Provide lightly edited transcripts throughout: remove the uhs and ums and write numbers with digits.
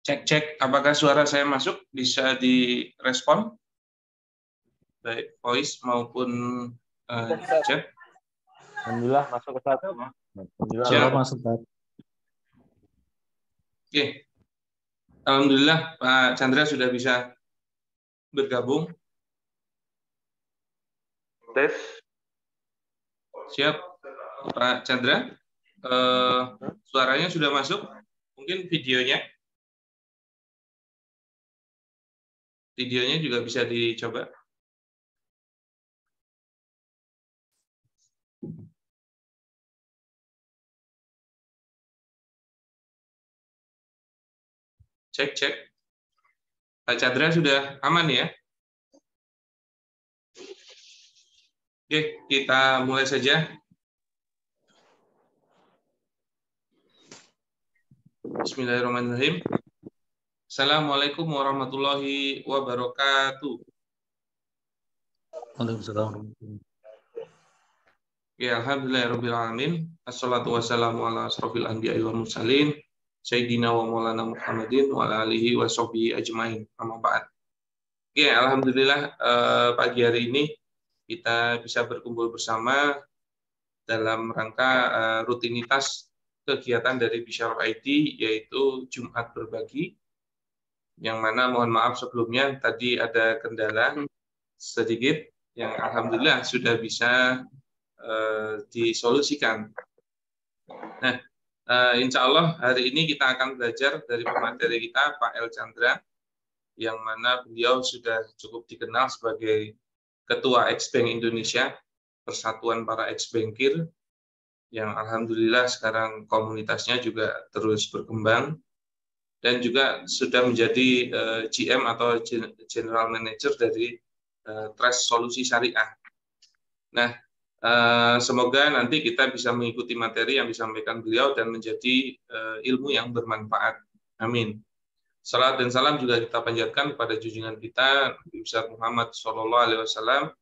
Cek, apakah suara saya masuk? Bisa direspon? Baik voice maupun chat. Alhamdulillah masuk ke satu. Siap. Masuk, Pak. Oke. Alhamdulillah Pak Chandra sudah bisa bergabung. Tes. Siap. Pak Chandra, suaranya sudah masuk? Mungkin videonya? Videonya juga bisa dicoba. Cek. Pak Chandra sudah aman ya? Oke, kita mulai saja. Bismillahirrahmanirrahim. Assalamualaikum warahmatullahi wabarakatuh. Waalaikumsalam. Ya, alhamdulillahirrahmanirrahim. Assalatu wassalamu ala asrofil anbiya'i wal mursalin. Sayyidina wa maulana Muhammadin wa ala alihi wa sahbihi ajmain. Amma ba'd. Ya, alhamdulillah pagi hari ini kita bisa berkumpul bersama dalam rangka rutinitas kegiatan dari Bisyarah ID, yaitu Jumat Berbagi, yang mana mohon maaf sebelumnya tadi ada kendala sedikit yang alhamdulillah sudah bisa disolusikan. Nah, insya Allah hari ini kita akan belajar dari pemateri kita Pak El Chandra, yang mana beliau sudah cukup dikenal sebagai Ketua Ex-Bank Indonesia, Persatuan Para Ex-Bankir, yang alhamdulillah sekarang komunitasnya juga terus berkembang, dan juga sudah menjadi GM atau General Manager dari Trust Solusi Syariah. Nah, semoga nanti kita bisa mengikuti materi yang disampaikan beliau dan menjadi ilmu yang bermanfaat. Amin. Salat dan salam juga kita panjatkan kepada junjungan kita Nabi besar Muhammad SAW,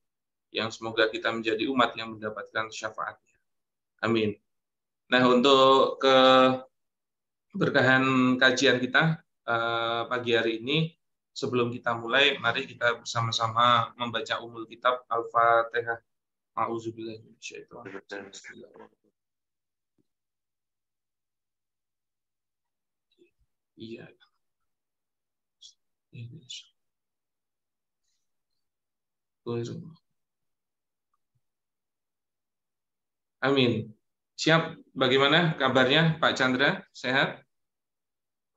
yang semoga kita menjadi umat yang mendapatkan syafaatnya. Amin. Nah, untuk keberkahan kajian kita pagi hari ini, sebelum kita mulai, mari kita bersama-sama membaca umul kitab Al-Fatihah. A'udzubillahi minasyaitonir rajim. Iya. Amin. Siap. Bagaimana kabarnya Pak Chandra? Sehat?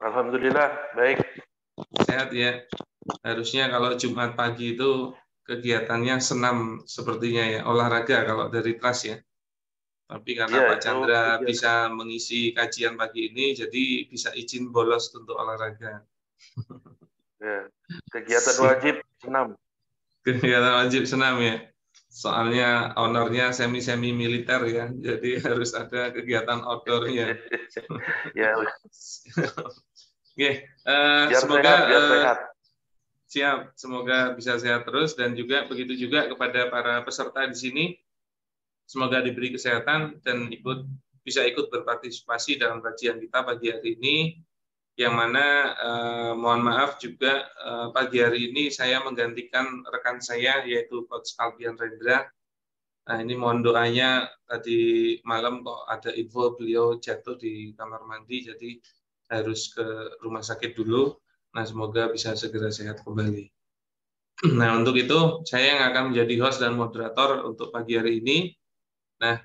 Alhamdulillah baik. Sehat ya. Harusnya kalau Jumat pagi itu kegiatannya senam sepertinya ya, olahraga kalau dari kelas ya. Tapi karena Ya, Pak Chandra kegiatan. bisa mengisi kajian pagi ini, jadi bisa izin bolos untuk olahraga. Ya, kegiatan wajib senam. Kegiatan wajib senam ya. Soalnya ownernya semi-semi militer ya, jadi harus ada kegiatan outdoornya. Ya, Oke, biar semoga sehat, biar sehat. Siap, semoga bisa sehat terus, dan juga begitu juga kepada para peserta di sini. Semoga diberi kesehatan dan bisa ikut berpartisipasi dalam kajian kita pagi hari ini. Yang mana mohon maaf juga pagi hari ini saya menggantikan rekan saya, yaitu Coach Alfian Rendra. Nah, ini mohon doanya, tadi malam kok ada info beliau jatuh di kamar mandi, jadi harus ke rumah sakit dulu. Nah, semoga bisa segera sehat kembali. Nah, untuk itu saya yang akan menjadi host dan moderator untuk pagi hari ini. Nah,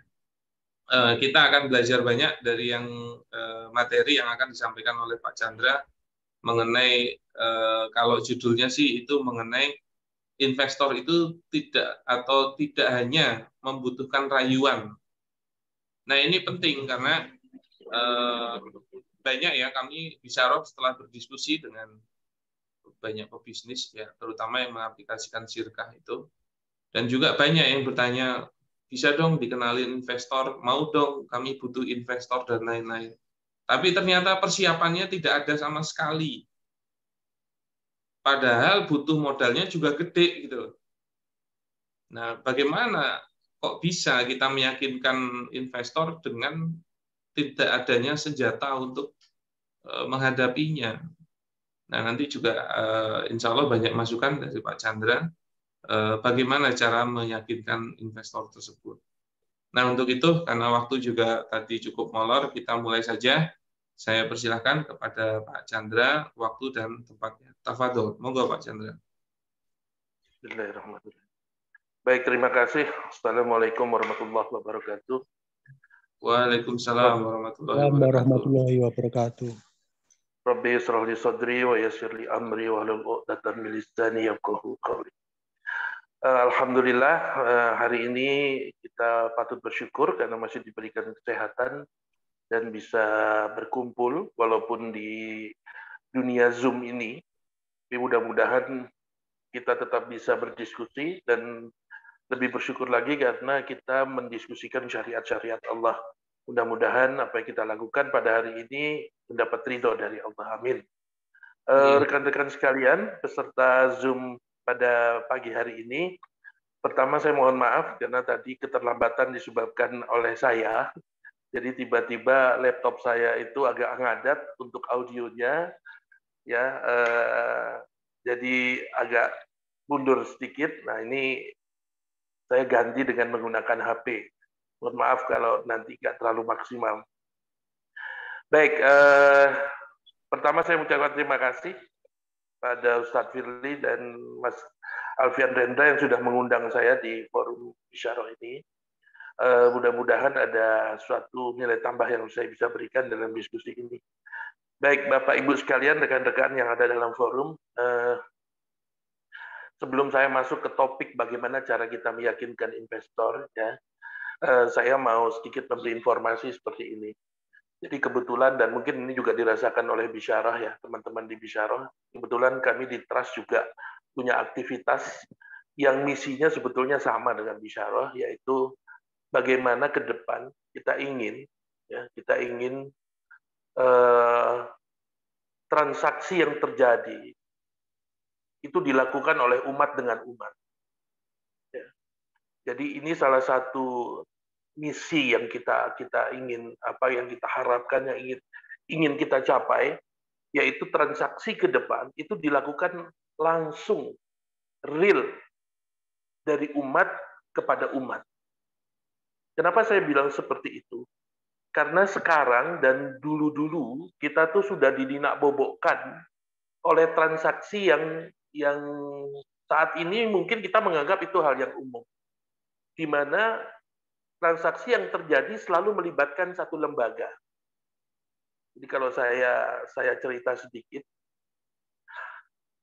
kita akan belajar banyak dari yang materi yang akan disampaikan oleh Pak Chandra mengenai kalau judulnya sih itu mengenai investor itu tidak hanya membutuhkan rayuan. Nah, ini penting karena banyak ya kami Bisyarah setelah berdiskusi dengan banyak pebisnis ya, terutama yang mengaplikasikan syirkah itu, dan juga banyak yang bertanya, bisa dong dikenalin investor, mau dong kami butuh investor dan lain-lain. Tapi ternyata persiapannya tidak ada sama sekali. Padahal butuh modalnya juga gede gitu. Nah, bagaimana kok bisa kita meyakinkan investor dengan tidak adanya senjata untuk menghadapinya. Nah, nanti juga insya Allah banyak masukan dari Pak Chandra bagaimana cara meyakinkan investor tersebut. Nah, untuk itu, karena waktu juga tadi cukup molor, kita mulai saja. Saya persilahkan kepada Pak Chandra, waktu dan tempatnya. Tafadhol, monggo Pak Chandra. Bismillahirrahmanirrahim. Baik, terima kasih. Assalamualaikum warahmatullahi wabarakatuh. Waalaikumsalam warahmatullahi wabarakatuh. Rabbi yashrah li sadri wa yassir li amri wa hlul 'uqdatam min lisani yafqahu qawli. Alhamdulillah, hari ini kita patut bersyukur karena masih diberikan kesehatan dan bisa berkumpul walaupun di dunia Zoom ini. Tapi mudah-mudahan kita tetap bisa berdiskusi dan lebih bersyukur lagi karena kita mendiskusikan syariat-syariat Allah. Mudah-mudahan apa yang kita lakukan pada hari ini mendapat ridho dari Allah. Amin. Rekan-rekan sekalian, peserta Zoom pada pagi hari ini, pertama saya mohon maaf karena tadi keterlambatan disebabkan oleh saya. Jadi tiba-tiba laptop saya itu agak ngadat untuk audionya, ya. Jadi agak mundur sedikit. Nah, ini saya ganti dengan menggunakan HP. Mohon maaf kalau nanti nggak terlalu maksimal. Baik, pertama saya mengucapkan terima kasih pada Ustadz Firly dan Mas Alfian Rendra yang sudah mengundang saya di forum Bisyarah ini. Mudah-mudahan ada suatu nilai tambah yang saya bisa berikan dalam diskusi ini. Baik, Bapak Ibu sekalian, rekan-rekan yang ada dalam forum, sebelum saya masuk ke topik bagaimana cara kita meyakinkan investor, ya, saya mau sedikit memberi informasi seperti ini. Jadi kebetulan, dan mungkin ini juga dirasakan oleh Bisyarah ya, teman-teman di Bisyarah, kebetulan kami di Trust juga punya aktivitas yang misinya sebetulnya sama dengan Bisyarah, yaitu bagaimana ke depan kita ingin transaksi yang terjadi itu dilakukan oleh umat dengan umat. Ya. Jadi ini salah satu misi yang kita ingin, apa yang kita harapkan, yang ingin kita capai, yaitu transaksi ke depan itu dilakukan langsung, real, dari umat kepada umat. Kenapa saya bilang seperti itu? Karena sekarang dan dulu-dulu kita tuh sudah didinakbobokkan oleh transaksi yang saat ini mungkin kita menganggap itu hal yang umum. Di mana transaksi yang terjadi selalu melibatkan satu lembaga. Jadi kalau saya cerita sedikit,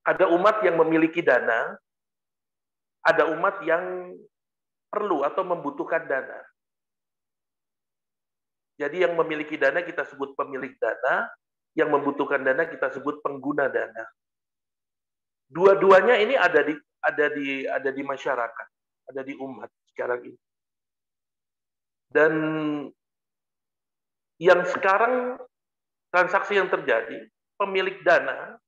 ada umat yang memiliki dana, ada umat yang perlu atau membutuhkan dana. Jadi yang memiliki dana kita sebut pemilik dana, yang membutuhkan dana kita sebut pengguna dana. Dua-duanya ini ada di masyarakat, ada di umat sekarang ini. Dan yang sekarang transaksi yang terjadi, pemilik dana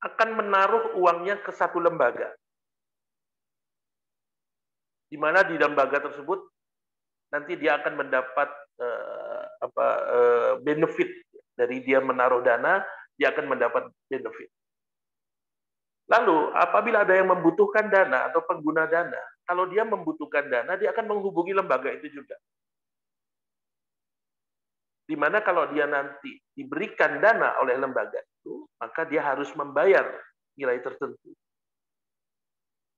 akan menaruh uangnya ke satu lembaga. Di mana di lembaga tersebut nanti dia akan mendapat benefit dari dia menaruh dana, dia akan mendapat benefit. Lalu apabila ada yang membutuhkan dana atau pengguna dana, kalau dia membutuhkan dana, dia akan menghubungi lembaga itu juga. Di mana kalau dia nanti diberikan dana oleh lembaga itu, maka dia harus membayar nilai tertentu.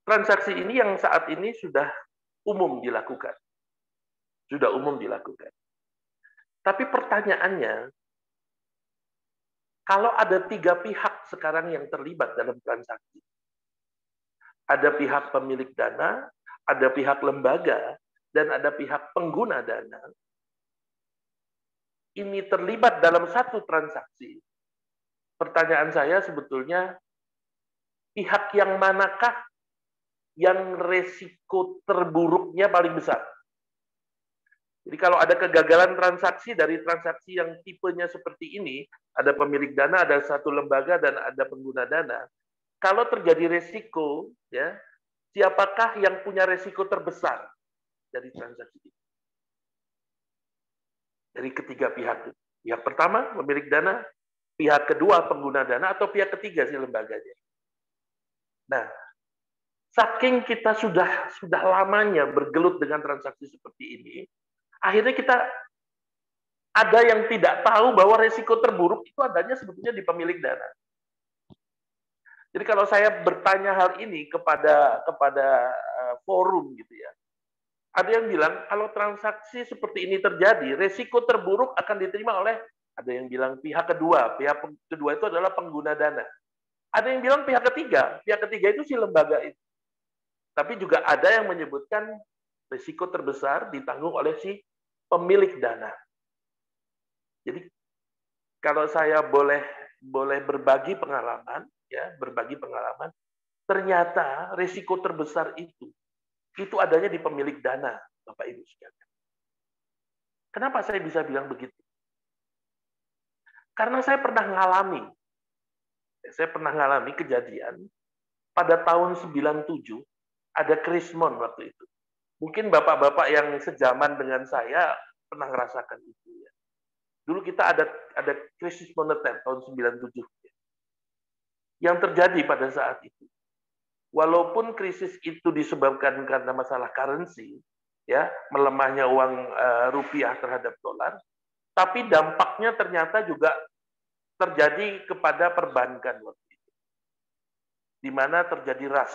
Transaksi ini yang saat ini sudah umum dilakukan. Sudah umum dilakukan. Tapi pertanyaannya, kalau ada 3 pihak sekarang yang terlibat dalam transaksi, ada pihak pemilik dana, ada pihak lembaga, dan ada pihak pengguna dana, ini terlibat dalam satu transaksi. Pertanyaan saya sebetulnya, pihak yang manakah yang resiko terburuknya paling besar? Jadi kalau ada kegagalan transaksi dari transaksi yang tipenya seperti ini, ada pemilik dana, ada satu lembaga, dan ada pengguna dana. Kalau terjadi resiko, ya, siapakah yang punya resiko terbesar dari transaksi ini? dari ketiga pihak. Pihak pertama pemilik dana, pihak kedua pengguna dana, atau pihak ketiga si lembaganya. Nah, saking kita sudah lamanya bergelut dengan transaksi seperti ini, akhirnya kita ada yang tidak tahu bahwa resiko terburuk itu adanya sebetulnya di pemilik dana. Jadi kalau saya bertanya hal ini kepada forum gitu ya, ada yang bilang kalau transaksi seperti ini terjadi, resiko terburuk akan diterima oleh, ada yang bilang pihak kedua itu adalah pengguna dana. Ada yang bilang pihak ketiga itu si lembaga itu. Tapi juga ada yang menyebutkan resiko terbesar ditanggung oleh si pemilik dana. Jadi kalau saya boleh berbagi pengalaman, ternyata resiko terbesar itu adanya di pemilik dana, Bapak Ibu sekalian. Kenapa saya bisa bilang begitu? Karena saya pernah ngalami kejadian pada tahun 97, ada krismon waktu itu. Mungkin bapak-bapak yang sejaman dengan saya pernah merasakan itu ya. Dulu kita ada krisis moneter tahun 97 yang terjadi pada saat itu. Walaupun krisis itu disebabkan karena masalah currency, ya, melemahnya uang rupiah terhadap dolar, tapi dampaknya ternyata juga terjadi kepada perbankan waktu itu, di mana terjadi ras.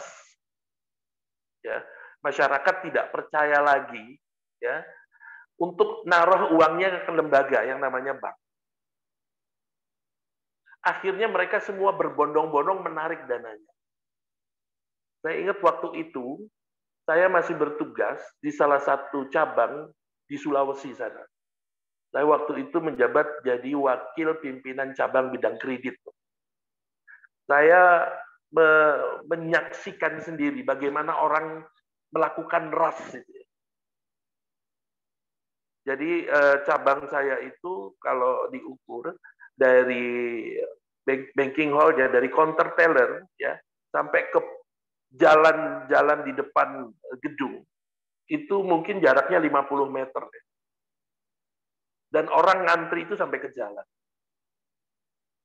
Ya, masyarakat tidak percaya lagi, ya, untuk naruh uangnya ke lembaga yang namanya bank. Akhirnya mereka semua berbondong-bondong menarik dananya. Saya ingat waktu itu, saya masih bertugas di salah satu cabang di Sulawesi sana. Saya waktu itu menjabat jadi wakil pimpinan cabang bidang kredit. Saya menyaksikan sendiri bagaimana orang melakukan ras. Jadi cabang saya itu kalau diukur dari banking hall ya, dari counter teller ya sampai ke jalan-jalan di depan gedung itu mungkin jaraknya 50 meter. Dan orang ngantri itu sampai ke jalan.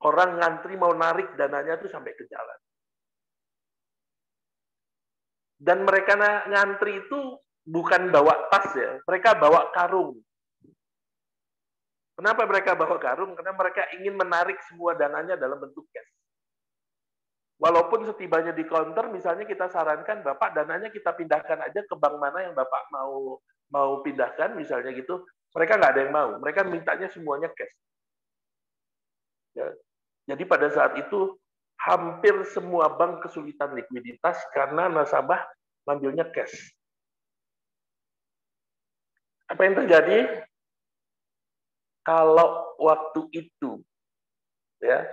Orang ngantri mau narik dananya itu sampai ke jalan. Dan mereka ngantri itu bukan bawa tas ya, mereka bawa karung. Kenapa mereka bawa karung? Karena mereka ingin menarik semua dananya dalam bentuk cash. Walaupun setibanya di counter, misalnya kita sarankan, Bapak dananya kita pindahkan aja ke bank mana yang Bapak mau pindahkan, misalnya gitu. Mereka nggak ada yang mau. Mereka mintanya semuanya cash. Ya. Jadi pada saat itu, hampir semua bank kesulitan likuiditas karena nasabah ngambilnya cash. Apa yang terjadi? Kalau waktu itu, ya,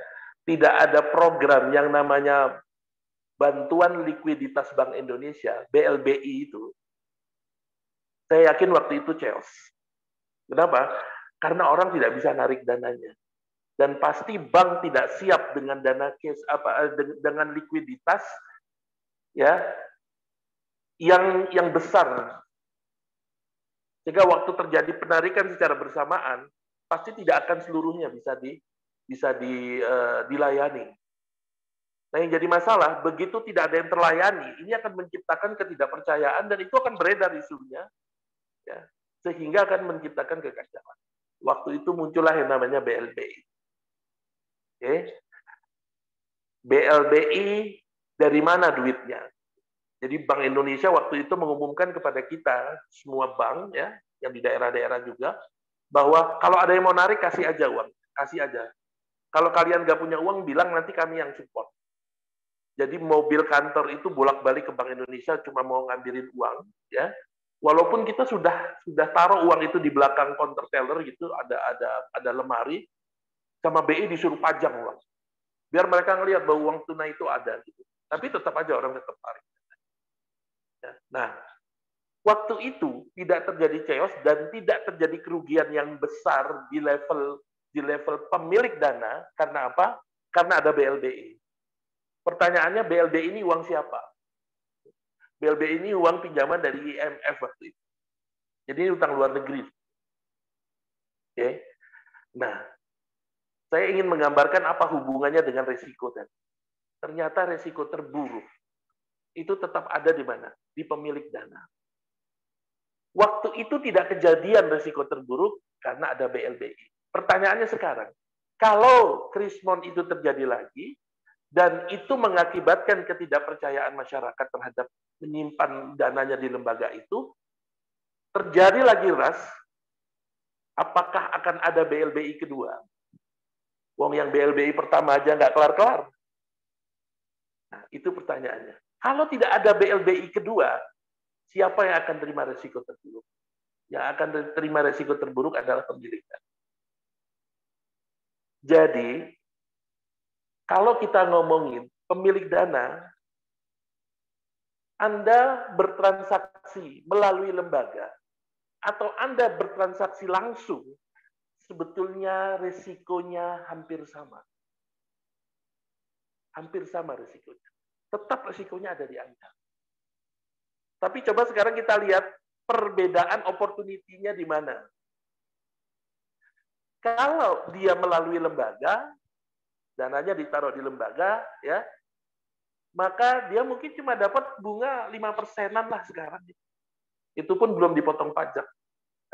tidak ada program yang namanya Bantuan Likuiditas Bank Indonesia, BLBI itu, saya yakin waktu itu chaos. Kenapa? Karena orang tidak bisa narik dananya. Dan pasti bank tidak siap dengan dana cash dengan likuiditas ya yang besar. Sehingga waktu terjadi penarikan secara bersamaan, pasti tidak akan seluruhnya bisa dilayani. Nah, yang jadi masalah, begitu tidak ada yang terlayani, ini akan menciptakan ketidakpercayaan dan itu akan beredar isunya, ya, sehingga akan menciptakan kekacauan. Waktu itu muncullah yang namanya BLBI. Oke. BLBI dari mana duitnya? Jadi Bank Indonesia waktu itu mengumumkan kepada kita, semua bank ya, yang di daerah-daerah juga, bahwa kalau ada yang mau narik, kasih aja uang. Kasih aja. Kalau kalian nggak punya uang, bilang nanti kami yang support. Jadi mobil kantor itu bolak-balik ke Bank Indonesia cuma mau ngambilin uang, ya. Walaupun kita sudah taruh uang itu di belakang counter teller gitu, ada lemari, sama BI disuruh pajang uang. Biar mereka ngelihat bahwa uang tunai itu ada gitu. Tapi tetap aja orang tetap tarik. Nah, waktu itu tidak terjadi chaos dan tidak terjadi kerugian yang besar di level pemilik dana. Karena apa? Karena ada BLBI. Pertanyaannya, BLBI ini uang siapa? BLBI ini uang pinjaman dari IMF waktu itu. Jadi ini utang luar negeri. Oke. Nah, saya ingin menggambarkan apa hubungannya dengan risiko tadi. Ternyata risiko terburuk itu tetap ada di mana? Di pemilik dana. Waktu itu tidak kejadian risiko terburuk karena ada BLBI. Pertanyaannya sekarang, kalau krismon itu terjadi lagi, dan itu mengakibatkan ketidakpercayaan masyarakat terhadap menyimpan dananya di lembaga itu, terjadi lagi ras, apakah akan ada BLBI kedua? Wong yang BLBI pertama aja nggak kelar-kelar. Nah, itu pertanyaannya. Kalau tidak ada BLBI kedua, siapa yang akan terima resiko terburuk? Yang akan terima resiko terburuk adalah pemilik dana. Jadi, kalau kita ngomongin pemilik dana, Anda bertransaksi melalui lembaga, atau Anda bertransaksi langsung, sebetulnya risikonya hampir sama. Hampir sama risikonya. Tetap risikonya ada di Anda. Tapi coba sekarang kita lihat perbedaan opportunity-nya di mana. Kalau dia melalui lembaga, dananya ditaruh di lembaga, ya, maka dia mungkin cuma dapat bunga 5%-an lah sekarang. Itu pun belum dipotong pajak.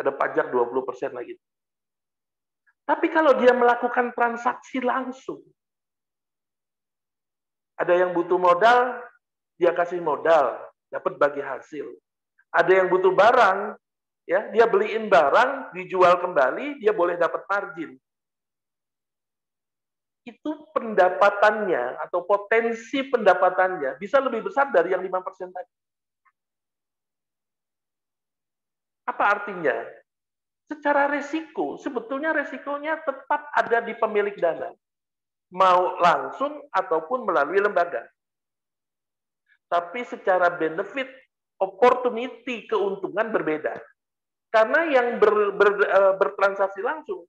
Ada pajak 20% lagi. Tapi kalau dia melakukan transaksi langsung, ada yang butuh modal, dia kasih modal, dapat bagi hasil. Ada yang butuh barang, ya, dia beliin barang, dijual kembali, dia boleh dapat margin. Itu pendapatannya atau potensi pendapatannya bisa lebih besar dari yang 5% tadi. Apa artinya? Secara resiko, sebetulnya resikonya tetap ada di pemilik dana. Mau langsung ataupun melalui lembaga. Tapi secara benefit, opportunity, keuntungan berbeda. Karena yang bertransaksi langsung,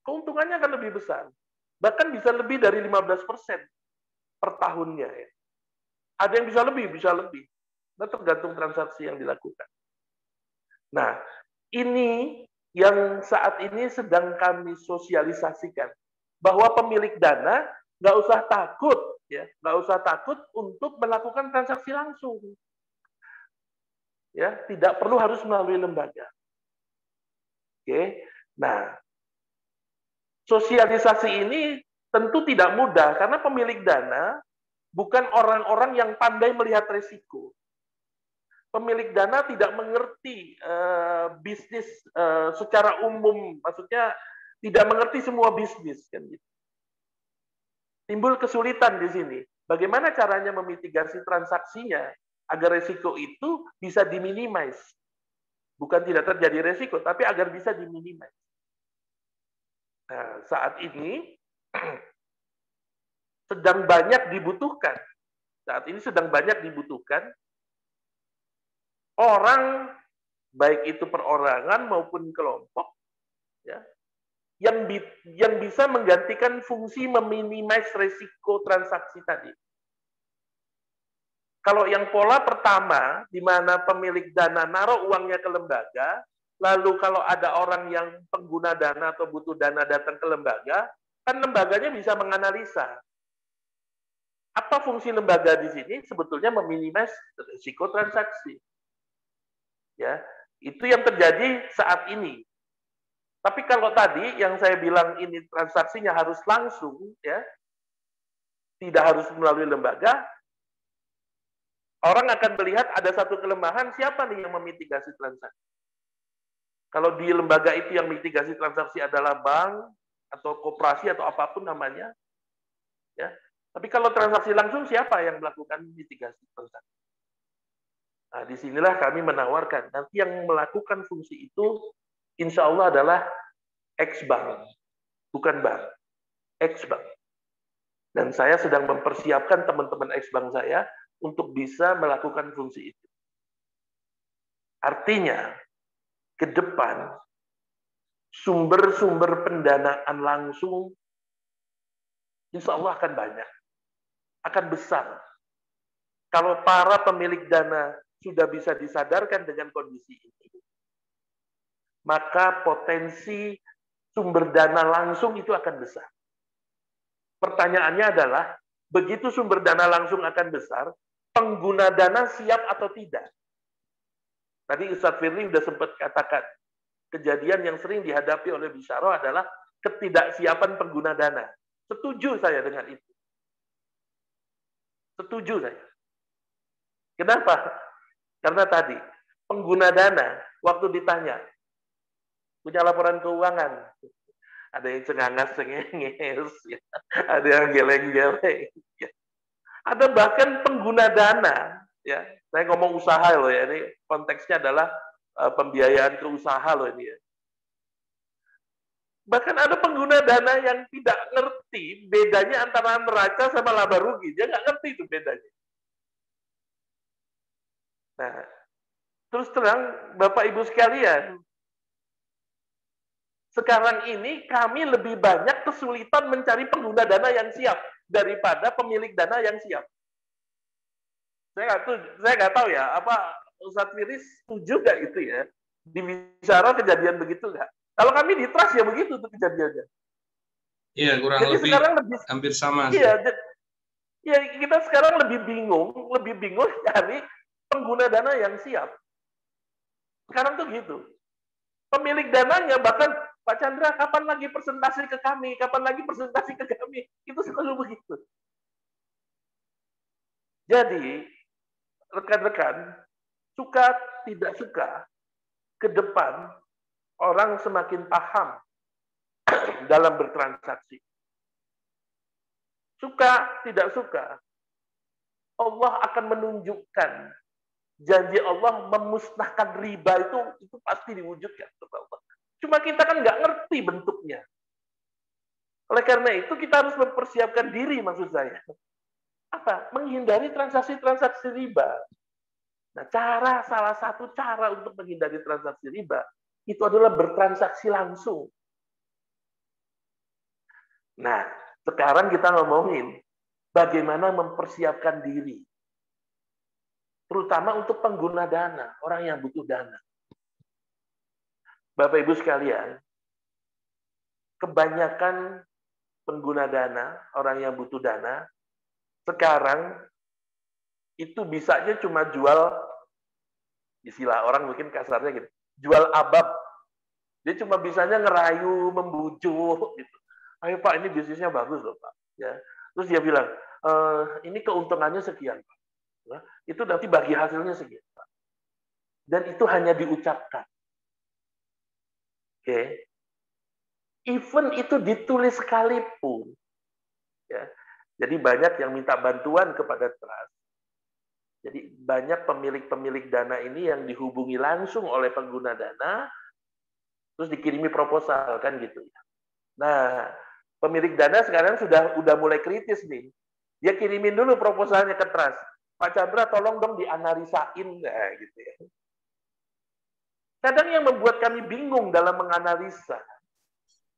keuntungannya akan lebih besar. Bahkan bisa lebih dari 15% per tahunnya. Ya. Ada yang bisa lebih. Nah, tergantung transaksi yang dilakukan. Nah, ini yang saat ini sedang kami sosialisasikan. Bahwa pemilik dana nggak usah takut, ya, nggak usah takut untuk melakukan transaksi langsung. Ya, tidak perlu harus melalui lembaga. Oke, nah, sosialisasi ini tentu tidak mudah karena pemilik dana bukan orang-orang yang pandai melihat risiko. Pemilik dana tidak mengerti bisnis secara umum, maksudnya tidak mengerti semua bisnis, kan gitu. Timbul kesulitan di sini. Bagaimana caranya memitigasi transaksinya agar risiko itu bisa diminimize? Bukan tidak terjadi risiko, tapi agar bisa diminimize. Nah, saat ini sedang banyak dibutuhkan. Saat ini sedang banyak dibutuhkan orang, baik itu perorangan maupun kelompok, ya, yang bisa menggantikan fungsi meminimize risiko transaksi tadi. Kalau yang pola pertama, di mana pemilik dana naruh uangnya ke lembaga, lalu kalau ada orang yang pengguna dana atau butuh dana datang ke lembaga, kan lembaganya bisa menganalisa. Apa fungsi lembaga di sini? Sebetulnya meminimize risiko transaksi. Ya, itu yang terjadi saat ini. Tapi kalau tadi yang saya bilang ini transaksinya harus langsung, ya, tidak harus melalui lembaga, orang akan melihat ada satu kelemahan, siapa nih yang memitigasi transaksi? Kalau di lembaga itu yang mitigasi transaksi adalah bank atau koperasi atau apapun namanya, ya. Tapi kalau transaksi langsung siapa yang melakukan mitigasi transaksi? Nah, disinilah kami menawarkan nanti yang melakukan fungsi itu, insya Allah adalah ex-bank, bukan bank, ex-bank. Dan saya sedang mempersiapkan teman-teman ex-bank saya untuk bisa melakukan fungsi itu. Artinya, ke depan, sumber-sumber pendanaan langsung, insya Allah akan banyak, akan besar. Kalau para pemilik dana sudah bisa disadarkan dengan kondisi ini, maka potensi sumber dana langsung itu akan besar. Pertanyaannya adalah, begitu sumber dana langsung akan besar, pengguna dana siap atau tidak? Tadi Ustadz Firly sudah sempat katakan, kejadian yang sering dihadapi oleh Bisyaro adalah ketidaksiapan pengguna dana. Setuju saya dengan itu. Setuju saya. Kenapa? Karena tadi, pengguna dana, waktu ditanya, punya laporan keuangan, ada yang cengangas-cengenges, ya. Ada yang geleng-geleng. Ya. Ada bahkan pengguna dana, ya. Saya ngomong usaha loh ya, ini konteksnya adalah pembiayaan ke usaha loh ini ya. Bahkan ada pengguna dana yang tidak ngerti bedanya antara neraca sama laba rugi. Dia nggak ngerti itu bedanya. Nah, terus terang, Bapak Ibu sekalian, sekarang ini kami lebih banyak kesulitan mencari pengguna dana yang siap daripada pemilik dana yang siap. Saya nggak tahu ya, apa Ustadz Firis setuju nggak itu ya? Di Bisyaro kejadian begitu nggak? Kalau kami di Trust ya begitu tuh kejadiannya. Iya, kurang Jadi lebih sekarang hampir sama. Iya, ya kita sekarang lebih bingung cari pengguna dana yang siap. Sekarang tuh gitu. Pemilik dananya bahkan, Pak Chandra, kapan lagi presentasi ke kami? Kapan lagi presentasi ke kami? Itu selalu begitu. Jadi, rekan-rekan, suka tidak suka, ke depan orang semakin paham dalam bertransaksi. Suka tidak suka, Allah akan menunjukkan janji Allah memusnahkan riba itu pasti diwujudkan. Cuma kita kan nggak ngerti bentuknya. Oleh karena itu kita harus mempersiapkan diri, maksud saya. Apa? Menghindari transaksi-transaksi riba. Nah, salah satu cara untuk menghindari transaksi riba itu adalah bertransaksi langsung. Nah, sekarang kita ngomongin bagaimana mempersiapkan diri. Terutama untuk pengguna dana, orang yang butuh dana. Bapak Ibu sekalian, kebanyakan pengguna dana, orang yang butuh dana, sekarang itu bisanya cuma jual, istilah orang mungkin kasarnya gitu, jual abab. Dia cuma bisanya ngerayu, membujuk gitu. Ayo Pak, ini bisnisnya bagus loh Pak. Ya. Terus dia bilang, ini keuntungannya sekian Pak. Ya, itu nanti bagi hasilnya sekian Pak. Dan itu hanya diucapkan. Oke. Even itu ditulis sekalipun. Ya. Jadi banyak yang minta bantuan kepada Trust. Jadi banyak pemilik-pemilik dana ini yang dihubungi langsung oleh pengguna dana, terus dikirimi proposal kan gitu ya. Nah, pemilik dana sekarang sudah mulai kritis nih. Dia kirimin dulu proposalnya ke Trust. Pak Chandra tolong dong dianalisain, nah, gitu ya. Kadang yang membuat kami bingung dalam menganalisa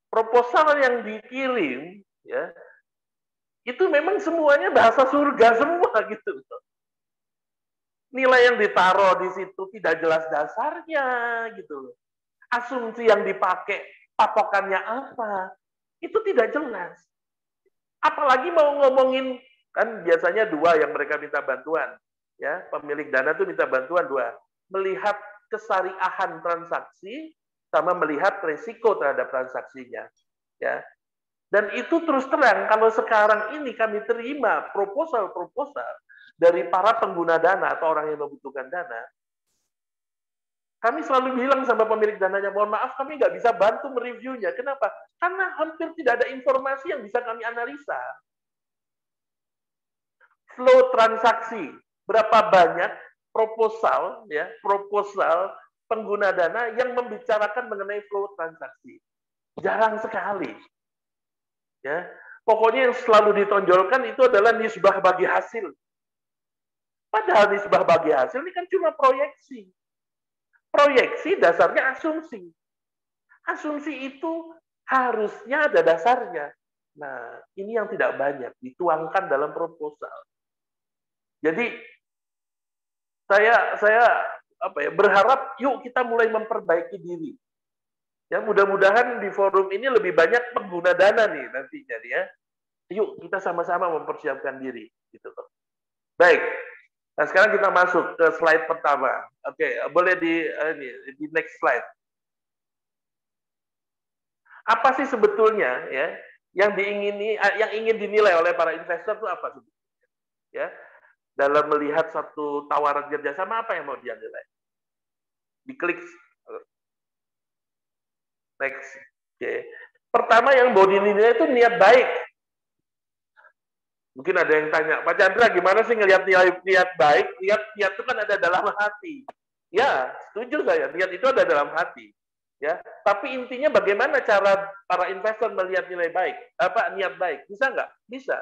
proposal yang dikirim, ya, itu memang semuanya bahasa surga semua gitu. Nilai yang ditaruh di situ tidak jelas dasarnya gitu. Asumsi yang dipakai patokannya apa? Itu tidak jelas. Apalagi mau ngomongin, kan biasanya dua yang mereka minta bantuan. Ya, pemilik dana tuh minta bantuan dua. Melihat kesariahan transaksi sama melihat resiko terhadap transaksinya. Ya. Dan itu terus terang, kalau sekarang ini kami terima proposal-proposal dari para pengguna dana atau orang yang membutuhkan dana, kami selalu bilang sama pemilik dananya, mohon maaf kami nggak bisa bantu mereviewnya. Kenapa? Karena hampir tidak ada informasi yang bisa kami analisa. Flow transaksi, berapa banyak proposal pengguna dana yang membicarakan mengenai flow transaksi. Jarang sekali. Ya, pokoknya yang selalu ditonjolkan itu adalah nisbah bagi hasil. Padahal nisbah bagi hasil ini kan cuma proyeksi. Proyeksi dasarnya asumsi. Asumsi itu harusnya ada dasarnya. Nah, ini yang tidak banyak dituangkan dalam proposal. Jadi saya berharap yuk kita mulai memperbaiki diri. Ya, mudah-mudahan di forum ini lebih banyak pengguna dana nih nantinya nih ya. Yuk kita sama-sama mempersiapkan diri gitu loh. Baik. Nah, sekarang kita masuk ke slide pertama. Oke, boleh di next slide. Apa sih sebetulnya ya yang ingin dinilai oleh para investor itu apa sebetulnya? Ya, dalam melihat satu tawaran kerjasama apa yang mau dia nilai? Diklik next. Oke. Pertama yang mau dinilai itu niat baik. Mungkin ada yang tanya, Pak Chandra gimana sih ngelihat niat baik? Niat itu kan ada dalam hati. Ya, setuju saya. Niat itu ada dalam hati. Ya, tapi intinya bagaimana cara para investor melihat nilai baik? Niat baik? Bisa nggak? Bisa.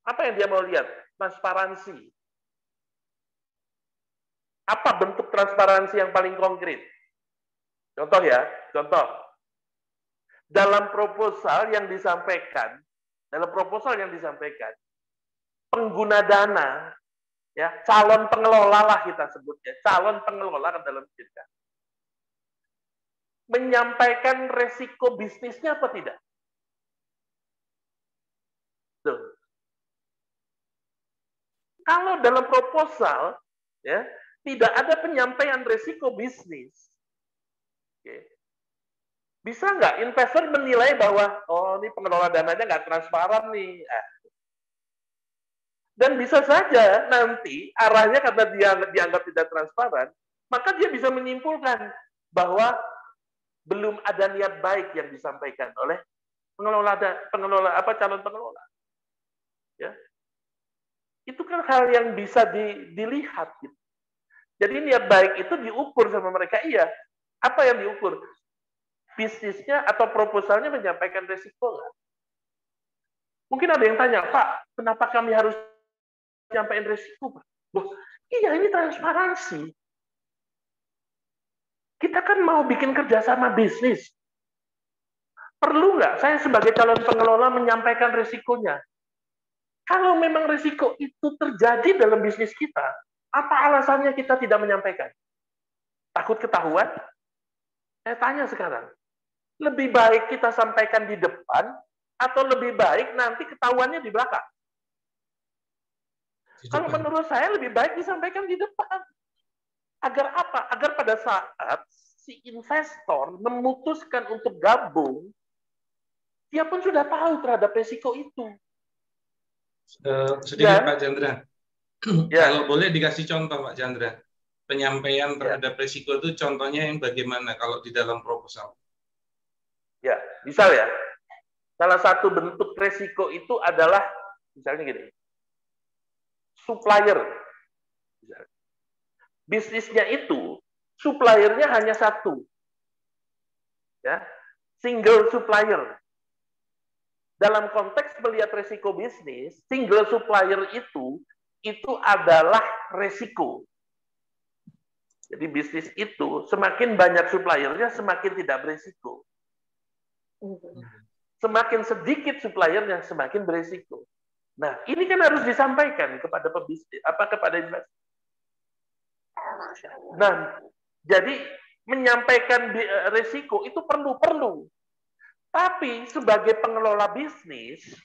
Apa yang dia mau lihat? Transparansi. Apa bentuk transparansi yang paling konkret? Contoh ya, contoh. Dalam proposal yang disampaikan, pengguna dana, ya calon pengelola lah kita sebutnya, calon pengelola dalam cerita, menyampaikan resiko bisnisnya apa tidak? Tuh. Kalau dalam proposal, ya tidak ada penyampaian resiko bisnis, okay, bisa nggak investor menilai bahwa oh ini pengelola dananya nggak transparan nih? Dan bisa saja nanti arahnya karena dia dianggap tidak transparan, maka dia bisa menyimpulkan bahwa belum ada niat baik yang disampaikan oleh calon pengelola. Ya, itu kan hal yang bisa dilihat. Gitu. Jadi niat baik itu diukur sama mereka. Iya, apa yang diukur? Bisnisnya atau proposalnya menyampaikan resiko nggak? Mungkin ada yang tanya, Pak, kenapa kami harus menyampaikan resiko? Pak? Loh, iya ini transparansi. Kita kan mau bikin kerjasama bisnis. Perlu nggak saya sebagai calon pengelola menyampaikan resikonya? Kalau memang resiko itu terjadi dalam bisnis kita, apa alasannya kita tidak menyampaikan? Takut ketahuan? Saya tanya sekarang. Lebih baik kita sampaikan di depan atau lebih baik nanti ketahuannya di belakang? Kalau menurut saya lebih baik disampaikan di depan. Agar apa? Agar pada saat si investor memutuskan untuk gabung, dia pun sudah tahu terhadap resiko itu. Sedikit Pak Chandra. Ya. Kalau boleh dikasih contoh Pak Chandra. Penyampaian terhadap resiko itu contohnya yang bagaimana kalau di dalam proposal? Ya, misal ya, salah satu bentuk resiko itu adalah, misalnya gini, supplier. Bisnisnya itu, suppliernya hanya satu. Ya, single supplier. Dalam konteks melihat resiko bisnis, single supplier itu adalah resiko. Jadi bisnis itu semakin banyak suppliernya, semakin tidak beresiko. Semakin sedikit suppliernya, semakin beresiko. Nah, ini kan harus disampaikan kepada pebisnis, kepada investor. Nah, jadi menyampaikan resiko itu perlu. Tapi sebagai pengelola bisnis,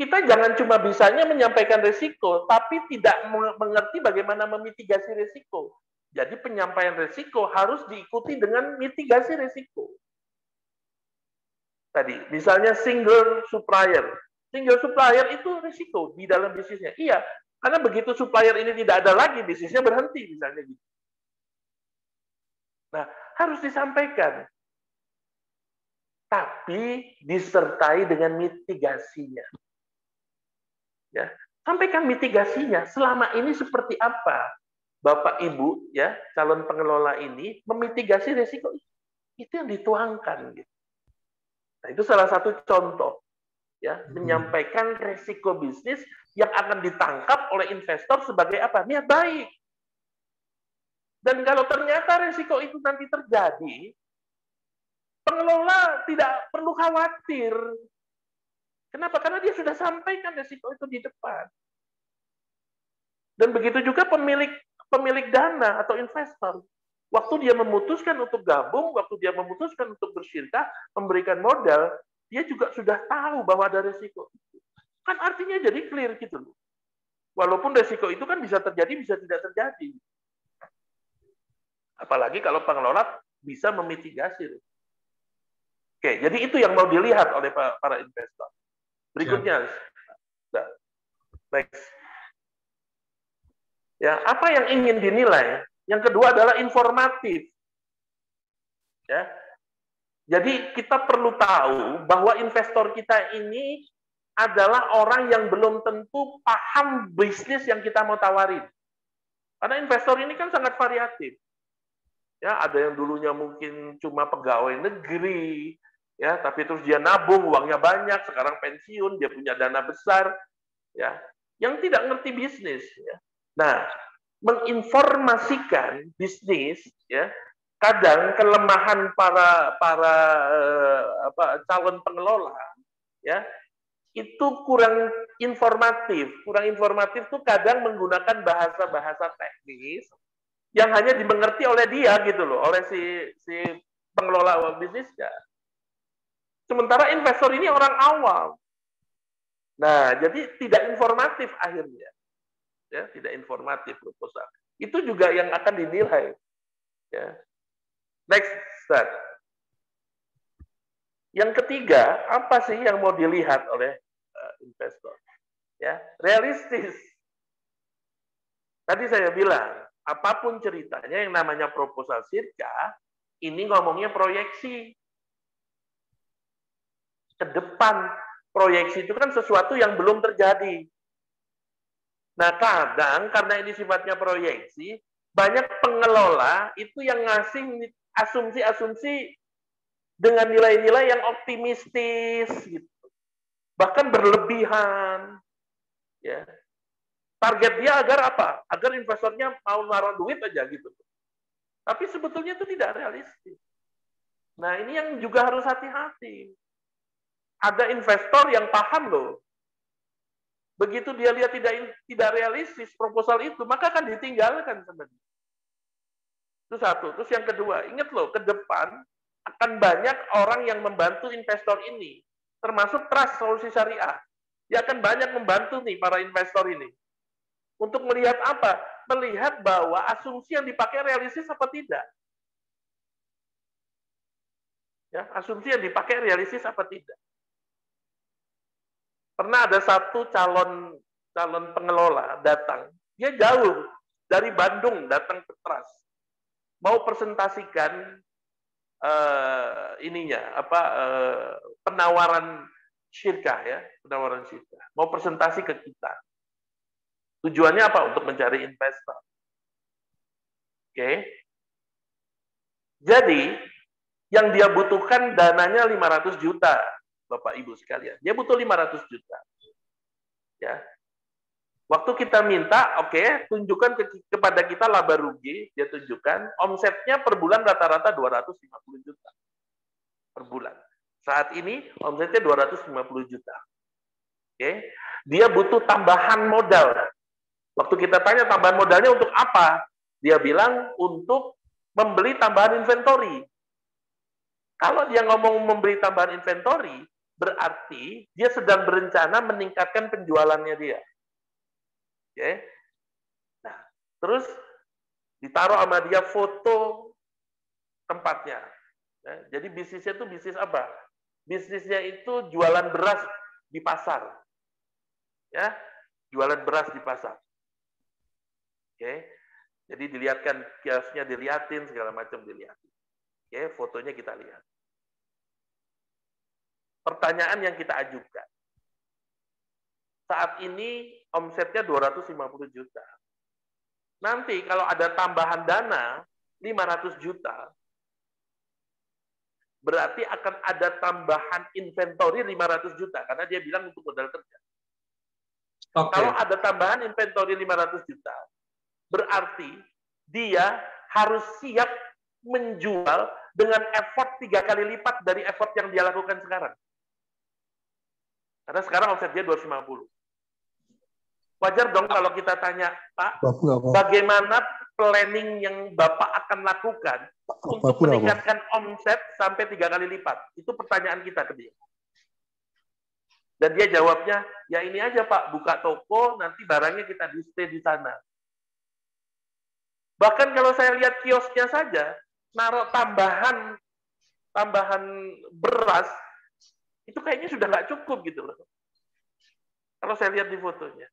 kita jangan cuma bisanya menyampaikan resiko, tapi tidak mengerti bagaimana memitigasi resiko. Jadi penyampaian resiko harus diikuti dengan mitigasi resiko. Tadi, misalnya single supplier. Single supplier itu risiko di dalam bisnisnya. Iya, karena begitu supplier ini tidak ada lagi, bisnisnya berhenti misalnya gitu. Nah, harus disampaikan. Tapi disertai dengan mitigasinya. Ya, sampaikan mitigasinya. Selama ini seperti apa Bapak Ibu ya, calon pengelola ini memitigasi risiko itu yang dituangkan gitu. Nah, itu salah satu contoh ya, menyampaikan risiko bisnis yang akan ditangkap oleh investor sebagai apa? Niat baik. Dan kalau ternyata risiko itu nanti terjadi, pengelola tidak perlu khawatir. Kenapa? Karena dia sudah sampaikan risiko itu di depan. Dan begitu juga pemilik dana atau investor. Waktu dia memutuskan untuk gabung, waktu dia memutuskan untuk bersyirkah, memberikan modal, dia juga sudah tahu bahwa ada resiko. Kan artinya jadi clear gitu loh. Walaupun resiko itu kan bisa terjadi, bisa tidak terjadi. Apalagi kalau pengelola bisa memitigasi. Oke, jadi itu yang mau dilihat oleh para investor. Berikutnya, next. Ya, apa yang ingin dinilai? Yang kedua adalah informatif. Ya. Jadi kita perlu tahu bahwa investor kita ini adalah orang yang belum tentu paham bisnis yang kita mau tawarin. Karena investor ini kan sangat variatif. Ya, ada yang dulunya mungkin cuma pegawai negeri, ya, tapi terus dia nabung, uangnya banyak, sekarang pensiun, dia punya dana besar, ya, yang tidak ngerti bisnis. Ya. Nah, menginformasikan bisnis, ya, kadang kelemahan para calon pengelola, ya, itu kurang informatif. Kurang informatif tuh kadang menggunakan bahasa-bahasa teknis yang hanya dimengerti oleh dia gitu loh, oleh si pengelola bisnisnya. Sementara investor ini orang awam. Nah, jadi tidak informatif akhirnya. Ya, tidak informatif proposal. Itu juga yang akan dinilai. Ya. Next step. Yang ketiga, apa sih yang mau dilihat oleh investor? Ya, realistis. Tadi saya bilang, apapun ceritanya yang namanya proposal syirkah, ini ngomongnya proyeksi. Ke depan, proyeksi itu kan sesuatu yang belum terjadi. Nah, kadang karena ini sifatnya proyeksi, banyak pengelola itu yang ngasih asumsi-asumsi dengan nilai-nilai yang optimistis, gitu. Bahkan berlebihan. Ya. Target dia agar apa? Agar investornya mau naruh duit aja gitu. Tapi sebetulnya itu tidak realistis. Nah, ini yang juga harus hati-hati. Ada investor yang paham loh. Begitu dia lihat tidak realistis proposal itu, maka akan ditinggalkan sebenarnya. Itu satu. Terus yang kedua, ingat loh, ke depan akan banyak orang yang membantu investor ini, termasuk Trust Solusi Syariah. Dia akan banyak membantu nih para investor ini. Untuk melihat apa? Melihat bahwa asumsi yang dipakai realistis apa tidak. Ya, asumsi yang dipakai realistis apa tidak. Pernah ada satu calon pengelola datang, dia jauh dari Bandung datang ke Trust, mau presentasikan penawaran syirkah, ya, penawaran syirkah, mau presentasi ke kita. Tujuannya apa? Untuk mencari investor. Oke. Jadi yang dia butuhkan dananya 500 juta. Bapak Ibu sekalian, dia butuh 500 juta. Ya. Waktu kita minta, oke, tunjukkan kepada kita laba rugi, dia tunjukkan omsetnya per bulan rata-rata 250 juta per bulan. Saat ini omsetnya 250 juta. Oke. Dia butuh tambahan modal. Waktu kita tanya tambahan modalnya untuk apa? Dia bilang untuk membeli tambahan inventory. Kalau dia ngomong membeli tambahan inventory, berarti dia sedang berencana meningkatkan penjualannya dia. Oke. Nah, terus ditaruh sama dia foto tempatnya. Ya, jadi bisnisnya itu bisnis apa? Bisnisnya itu jualan beras di pasar. Ya, jualan beras di pasar. Oke. Jadi dilihatkan kiosnya, dilihatin segala macam dilihatin. Oke, fotonya kita lihat. Pertanyaan yang kita ajukan. Saat ini omsetnya 250 juta. Nanti kalau ada tambahan dana 500 juta, berarti akan ada tambahan inventory 500 juta. Karena dia bilang untuk modal kerja. Okay. Kalau ada tambahan inventory 500 juta, berarti dia harus siap menjual dengan effort 3 kali lipat dari effort yang dia lakukan sekarang. Karena sekarang omset dia 250. Wajar dong kalau kita tanya, Pak, bagaimana planning yang Bapak akan lakukan untuk meningkatkan omset sampai 3 kali lipat? Itu pertanyaan kita ke dia. Dan dia jawabnya, ya ini aja Pak, buka toko, nanti barangnya kita display di sana. Bahkan kalau saya lihat kiosnya saja, naruh tambahan beras, itu kayaknya sudah nggak cukup gitu loh. Kalau saya lihat di fotonya.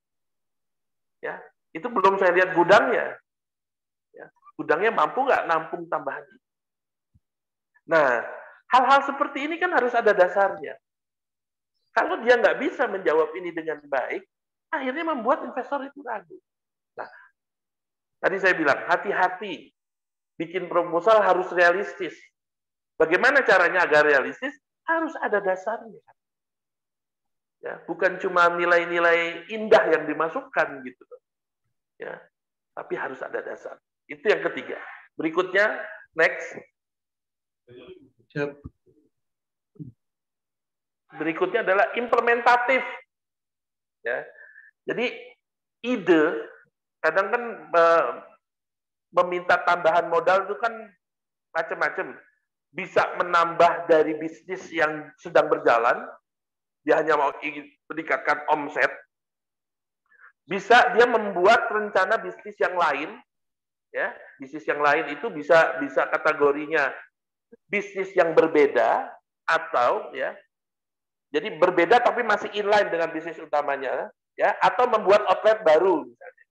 Ya, itu belum saya lihat gudangnya. Ya, gudangnya mampu nggak nampung tambahan itu. Nah, hal-hal seperti ini kan harus ada dasarnya. Kalau dia nggak bisa menjawab ini dengan baik, akhirnya membuat investor itu ragu. Nah, tadi saya bilang, hati-hati. Bikin proposal harus realistis. Bagaimana caranya agar realistis? Harus ada dasarnya. Ya, bukan cuma nilai-nilai indah yang dimasukkan gitu. Ya, tapi harus ada dasar. Itu yang ketiga. Berikutnya, next. Berikutnya adalah implementatif. Ya. Jadi ide kadang kan meminta tambahan modal itu kan macam-macam. Bisa menambah dari bisnis yang sedang berjalan, dia hanya mau ingin meningkatkan omset. Bisa dia membuat rencana bisnis yang lain, ya, bisnis yang lain itu bisa kategorinya bisnis yang berbeda atau ya, jadi berbeda tapi masih inline dengan bisnis utamanya, ya, atau membuat outlet baru misalnya,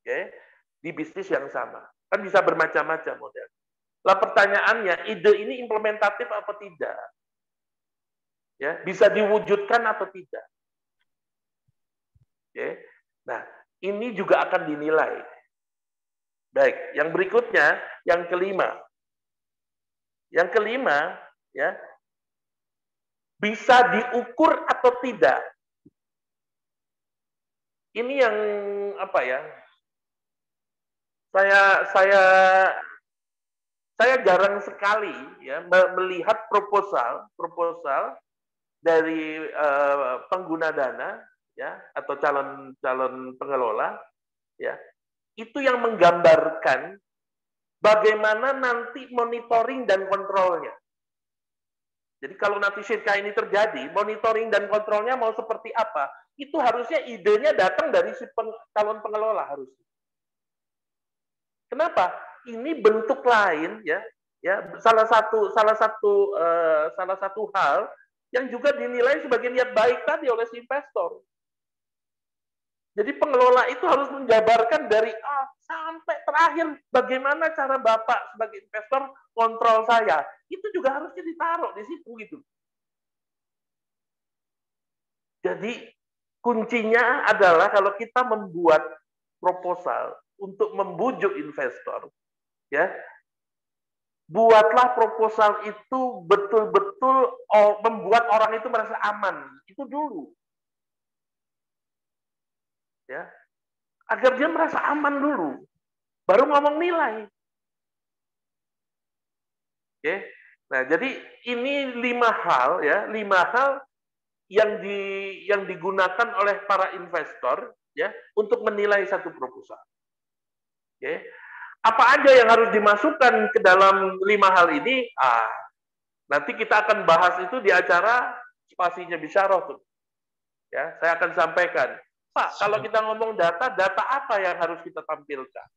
oke, di bisnis yang sama, kan bisa bermacam-macam model. Lah pertanyaannya, ide ini implementatif apa tidak? Ya, bisa diwujudkan atau tidak? Oke. Nah, ini juga akan dinilai. Baik, yang berikutnya, yang kelima. Yang kelima, ya, bisa diukur atau tidak. Ini yang apa ya? Saya jarang sekali ya melihat proposal dari pengguna dana ya atau calon pengelola ya itu yang menggambarkan bagaimana nanti monitoring dan kontrolnya. Jadi kalau nanti syirkah ini terjadi, monitoring dan kontrolnya mau seperti apa? Itu harusnya idenya datang dari si calon pengelola harusnya. Kenapa? Ini bentuk lain ya salah satu hal yang juga dinilai sebagai niat baik tadi oleh si investor. Jadi pengelola itu harus menjabarkan dari A sampai terakhir bagaimana cara Bapak sebagai investor kontrol saya. Itu juga harusnya ditaruh di situ gitu. Jadi kuncinya adalah kalau kita membuat proposal untuk membujuk investor, ya, buatlah proposal itu betul-betul membuat orang itu merasa aman. Itu dulu. Ya, agar dia merasa aman dulu, baru ngomong nilai. Oke, nah jadi ini 5 hal ya, 5 hal yang digunakan oleh para investor ya untuk menilai satu proposal. Oke, apa aja yang harus dimasukkan ke dalam 5 hal ini? Nanti kita akan bahas itu di acara spasinya Bisyarah tuh. Ya, saya akan sampaikan. Pak, kalau kita ngomong data apa yang harus kita tampilkan?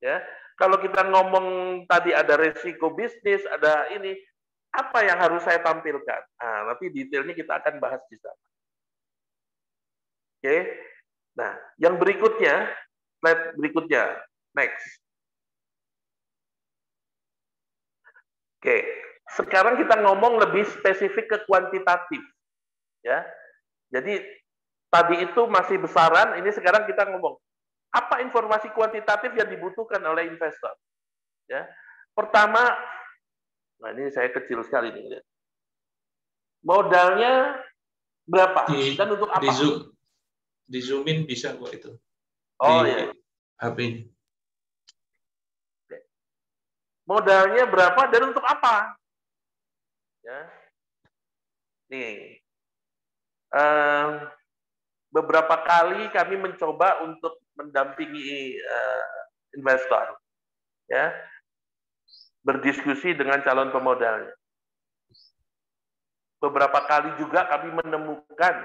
Ya, kalau kita ngomong tadi ada resiko bisnis, ada ini, apa yang harus saya tampilkan? Nah, nanti detailnya kita akan bahas di sana. Oke. Nah, yang berikutnya, slide berikutnya, next. Oke, sekarang kita ngomong lebih spesifik ke kuantitatif. Ya. Jadi tadi itu masih besaran, ini sekarang kita ngomong apa informasi kuantitatif yang dibutuhkan oleh investor. Ya, pertama, nah ini saya kecil sekali nih, modalnya berapa dan untuk apa? Di zoomin bisa kok itu. Oh iya. HP. Modalnya berapa dan untuk apa? Ya, nih. Beberapa kali kami mencoba untuk mendampingi investor, ya, berdiskusi dengan calon pemodalnya. Beberapa kali juga kami menemukan,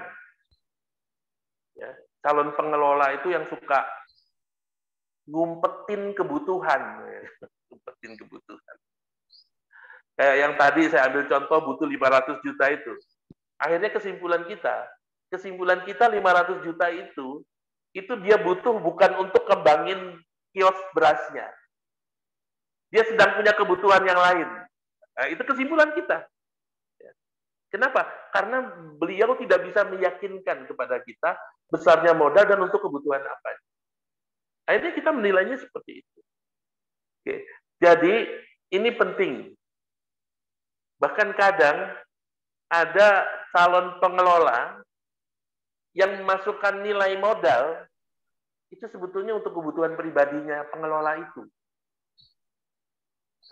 ya, calon pengelola itu yang suka ngumpetin kebutuhan, ngumpetin kebutuhan. Kayak yang tadi saya ambil contoh butuh 500 juta itu. Akhirnya kesimpulan kita 500 juta itu dia butuh bukan untuk kembangin kios berasnya. Dia sedang punya kebutuhan yang lain. Nah, itu kesimpulan kita. Kenapa? Karena beliau tidak bisa meyakinkan kepada kita besarnya modal dan untuk kebutuhan apa. Akhirnya kita menilainya seperti itu. Oke. Jadi ini penting. Bahkan kadang ada calon pengelola yang memasukkan nilai modal itu sebetulnya untuk kebutuhan pribadinya pengelola itu.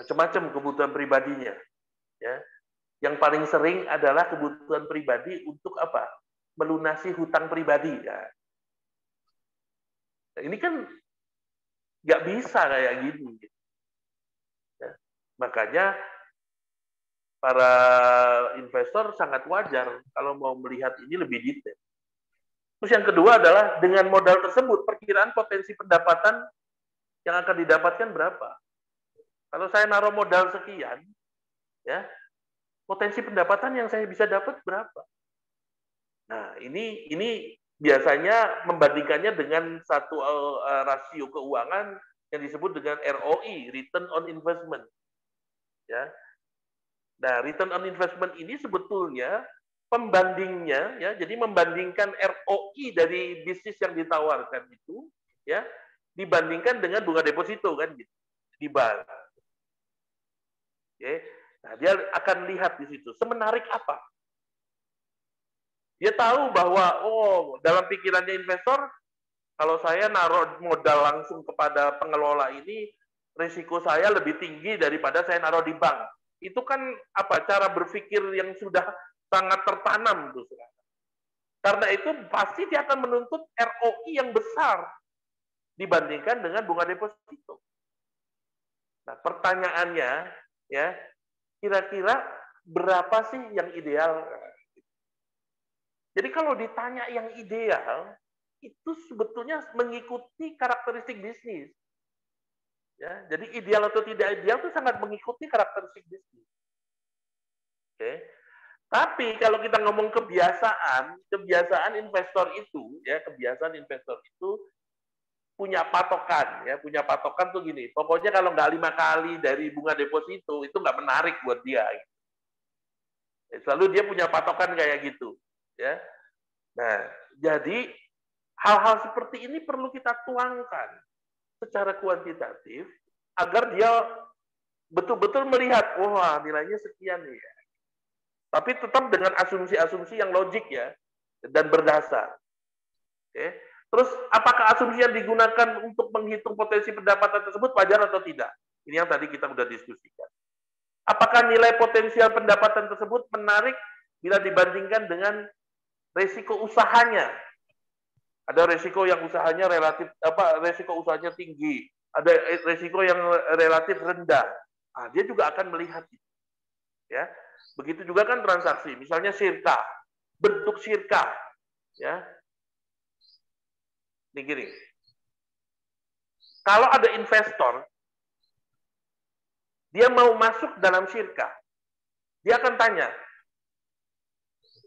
Macam-macam kebutuhan pribadinya. Ya. Yang paling sering adalah kebutuhan pribadi untuk apa? Melunasi hutang pribadi. Ya. Nah, ini kan nggak bisa kayak gini. Ya. Makanya para investor sangat wajar kalau mau melihat ini lebih detail. Terus yang kedua adalah dengan modal tersebut, perkiraan potensi pendapatan yang akan didapatkan berapa? Kalau saya naruh modal sekian, ya, potensi pendapatan yang saya bisa dapat berapa? Nah, ini biasanya membandingkannya dengan satu rasio keuangan yang disebut dengan ROI, Return on Investment. Ya. Nah, Return on Investment ini sebetulnya pembandingnya, ya, jadi membandingkan ROI dari bisnis yang ditawarkan itu, ya, dibandingkan dengan bunga deposito kan, gitu, di bank. Oke. Nah, dia akan lihat di situ. Semenarik apa? Dia tahu bahwa, oh, dalam pikirannya investor, kalau saya naruh modal langsung kepada pengelola ini, risiko saya lebih tinggi daripada saya naruh di bank. Itu kan apa? Cara berpikir yang sudah sangat tertanam tuh. Karena itu pasti dia akan menuntut ROI yang besar dibandingkan dengan bunga deposito. Nah, pertanyaannya, ya, kira-kira berapa sih yang ideal? Jadi kalau ditanya yang ideal, itu sebetulnya mengikuti karakteristik bisnis. Ya, jadi ideal atau tidak ideal itu sangat mengikuti karakteristik bisnis. Oke. Tapi kalau kita ngomong kebiasaan investor itu, ya, kebiasaan investor itu punya patokan, ya, punya patokan tuh gini. Pokoknya kalau nggak 5 kali dari bunga deposito itu nggak menarik buat dia. Selalu dia punya patokan kayak gitu, ya. Nah, jadi hal-hal seperti ini perlu kita tuangkan secara kuantitatif agar dia betul-betul melihat, wah, nilainya sekian nih, ya. Tapi tetap dengan asumsi-asumsi yang logik, ya, dan berdasar. Oke. Terus, apakah asumsi yang digunakan untuk menghitung potensi pendapatan tersebut wajar atau tidak? Ini yang tadi kita sudah diskusikan. Apakah nilai potensial pendapatan tersebut menarik bila dibandingkan dengan risiko usahanya? Ada risiko yang usahanya relatif, risiko usahanya tinggi, ada risiko yang relatif rendah. Nah, dia juga akan melihat itu. Ya, begitu juga kan transaksi, misalnya sirka, bentuk sirka, ya. Ini gini, kalau ada investor, dia mau masuk dalam sirka, dia akan tanya,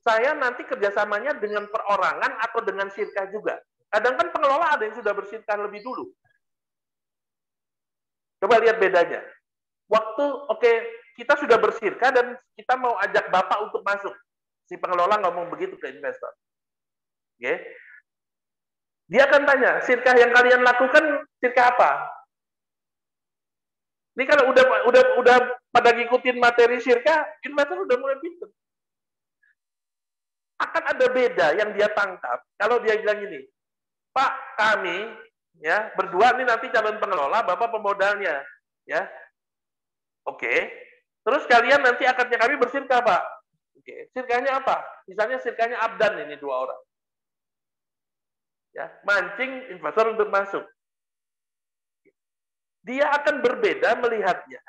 saya nanti kerjasamanya dengan perorangan atau dengan sirka juga. Kadang kan pengelola ada yang sudah bersirka lebih dulu. Coba lihat bedanya. Waktu, oke, kita sudah bersirka dan kita mau ajak Bapak untuk masuk. Si pengelola ngomong begitu ke investor. Oke. Dia akan tanya, sirka yang kalian lakukan sirka apa? Ini kalau udah pada ngikutin materi sirka, investor udah mulai pintar. Akan ada beda yang dia tangkap kalau dia bilang gini, Pak, kami, ya, berdua ini nanti calon pengelola, Bapak pemodalnya, ya. Oke. Terus kalian nanti akadnya kami bersirka, Pak. Oke. Sirkanya apa? Misalnya sirkanya Abdan ini 2 orang. Ya, mancing investor untuk masuk. Dia akan berbeda melihatnya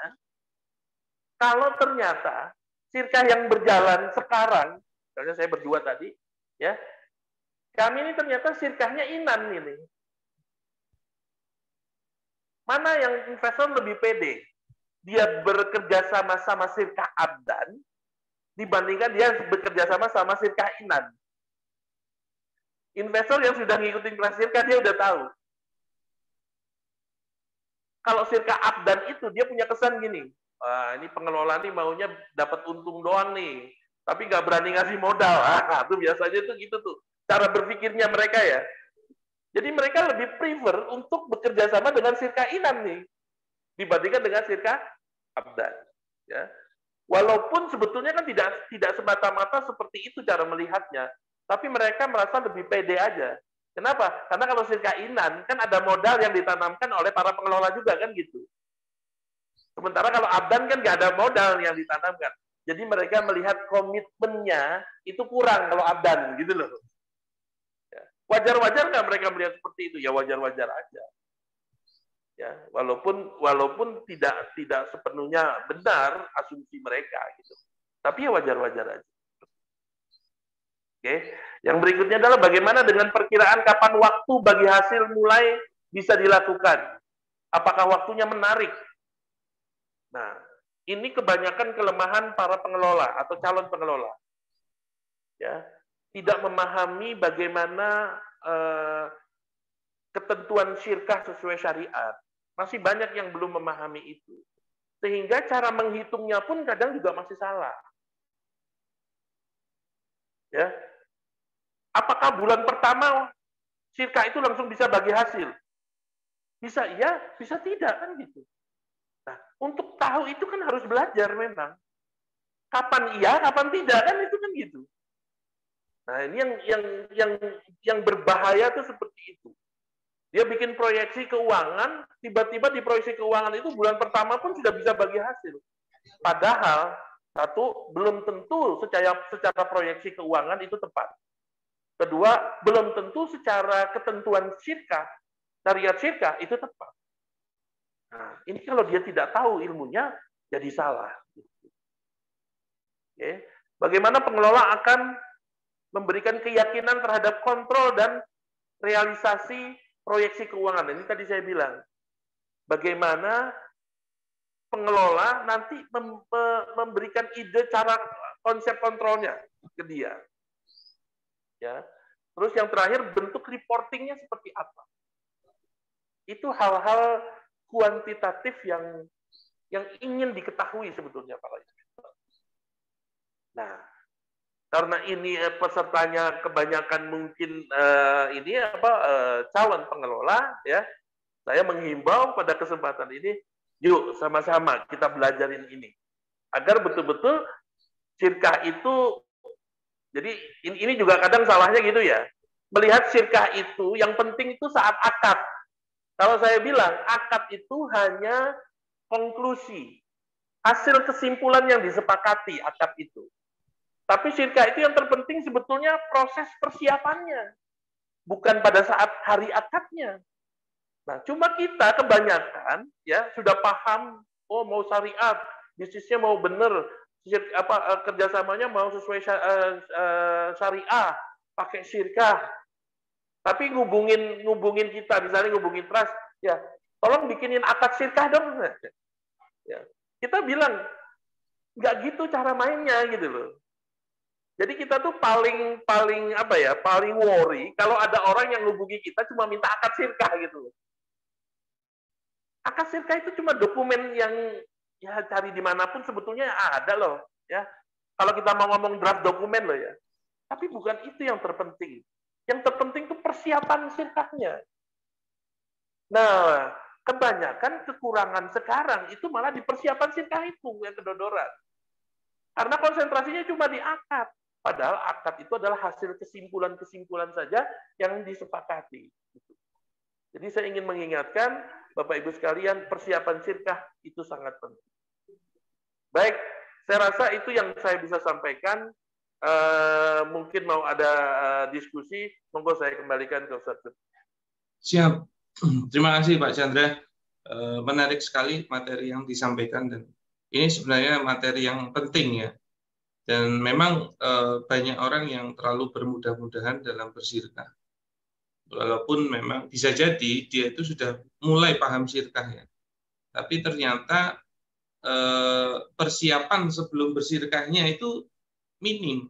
kalau ternyata sirkah yang berjalan sekarang, misalnya saya berdua tadi, ya, kami ini ternyata sirkahnya Inan ini. Mana yang investor lebih pede? Dia bekerja sama sirkah Abdan dibandingkan dia bekerja sama sirkah Inan. Investor yang sudah ngikutin kelas sirkah dia udah tahu. Kalau sirkah Abdan itu dia punya kesan gini, ini pengelola nih maunya dapat untung doang nih, tapi nggak berani ngasih modal. Itu biasanya tuh gitu tuh cara berpikirnya mereka ya. Jadi mereka lebih prefer untuk bekerja sama dengan sirkah Inan nih dibandingkan dengan sirkah Abdan. Ya. Walaupun sebetulnya kan tidak semata-mata seperti itu cara melihatnya, tapi mereka merasa lebih pede aja. Kenapa? Karena kalau sirkah Inan kan ada modal yang ditanamkan oleh para pengelola juga kan gitu. Sementara kalau Abdan kan nggak ada modal yang ditanamkan. Jadi mereka melihat komitmennya itu kurang kalau Abdan gitu loh. Wajar-wajar nggak mereka melihat seperti itu? Ya wajar-wajar aja. Ya, walaupun tidak sepenuhnya benar asumsi mereka gitu. Tapi ya wajar-wajar aja. Oke, yang berikutnya adalah bagaimana dengan perkiraan kapan waktu bagi hasil mulai bisa dilakukan. Apakah waktunya menarik? Nah, ini kebanyakan kelemahan para pengelola atau calon pengelola. Ya, tidak memahami bagaimana ketentuan syirkah sesuai syariat. Masih banyak yang belum memahami itu. Sehingga cara menghitungnya pun kadang juga masih salah. Ya. Apakah bulan pertama syirkah itu langsung bisa bagi hasil? Bisa iya, bisa tidak kan gitu. Nah, untuk tahu itu kan harus belajar memang. Kapan iya, kapan tidak kan itu kan gitu. Nah, ini yang berbahaya tuh seperti itu. Dia bikin proyeksi keuangan, tiba-tiba di proyeksi keuangan itu bulan pertama pun sudah bisa bagi hasil. Padahal satu, belum tentu secara proyeksi keuangan itu tepat. Kedua, belum tentu secara ketentuan syirkah, syariat syirkah itu tepat. Nah, ini kalau dia tidak tahu ilmunya, jadi salah. Oke. Bagaimana pengelola akan memberikan keyakinan terhadap kontrol dan realisasi proyeksi keuangan? Ini tadi saya bilang. Bagaimana pengelola nanti memberikan ide cara konsep kontrolnya ke dia. Ya. Terus yang terakhir, bentuk reportingnya seperti apa? Itu hal-hal kuantitatif yang ingin diketahui sebetulnya para investor. Nah, karena ini pesertanya kebanyakan mungkin calon pengelola, ya, saya menghimbau pada kesempatan ini, yuk sama-sama kita belajarin ini, agar betul-betul syirkah itu. Jadi ini juga kadang salahnya gitu ya. Melihat syirkah itu yang penting itu saat akad. Kalau saya bilang akad itu hanya konklusi, hasil kesimpulan yang disepakati akad itu. Tapi syirkah itu yang terpenting sebetulnya proses persiapannya, bukan pada saat hari akadnya. Nah, cuma kita kebanyakan ya sudah paham, oh mau syariat, bisnisnya mau bener, kerjasamanya mau sesuai syariah, pakai syirkah. Tapi ngubungin kita, misalnya ngubungin trust, ya tolong bikinin akad syirkah dong. Ya, kita bilang nggak gitu cara mainnya gitu loh. Jadi kita tuh paling worry kalau ada orang yang ngubungi kita cuma minta akad syirkah gitu loh. Akad syirkah itu cuma dokumen yang ya cari dimanapun sebetulnya ada loh, ya. Kalau kita mau ngomong draft dokumen loh ya. Tapi bukan itu yang terpenting. Yang terpenting itu persiapan syirkahnya. Nah, kebanyakan kekurangan sekarang itu malah di persiapan syirkah itu yang kedodoran. Karena konsentrasinya cuma di akad. Padahal akad itu adalah hasil kesimpulan-kesimpulan saja yang disepakati. Jadi saya ingin mengingatkan Bapak Ibu sekalian, persiapan syirkah itu sangat penting. Baik, saya rasa itu yang saya bisa sampaikan. Mungkin mau ada diskusi, monggo saya kembalikan ke Ustaz. Siap. Terima kasih Pak Chandra. Menarik sekali materi yang disampaikan, dan ini sebenarnya materi yang penting ya. Dan memang banyak orang yang terlalu bermudah-mudahan dalam bersyirkah. Walaupun memang bisa jadi dia itu sudah mulai paham syirkah ya. Tapi ternyata persiapan sebelum bersyirkahnya itu minim.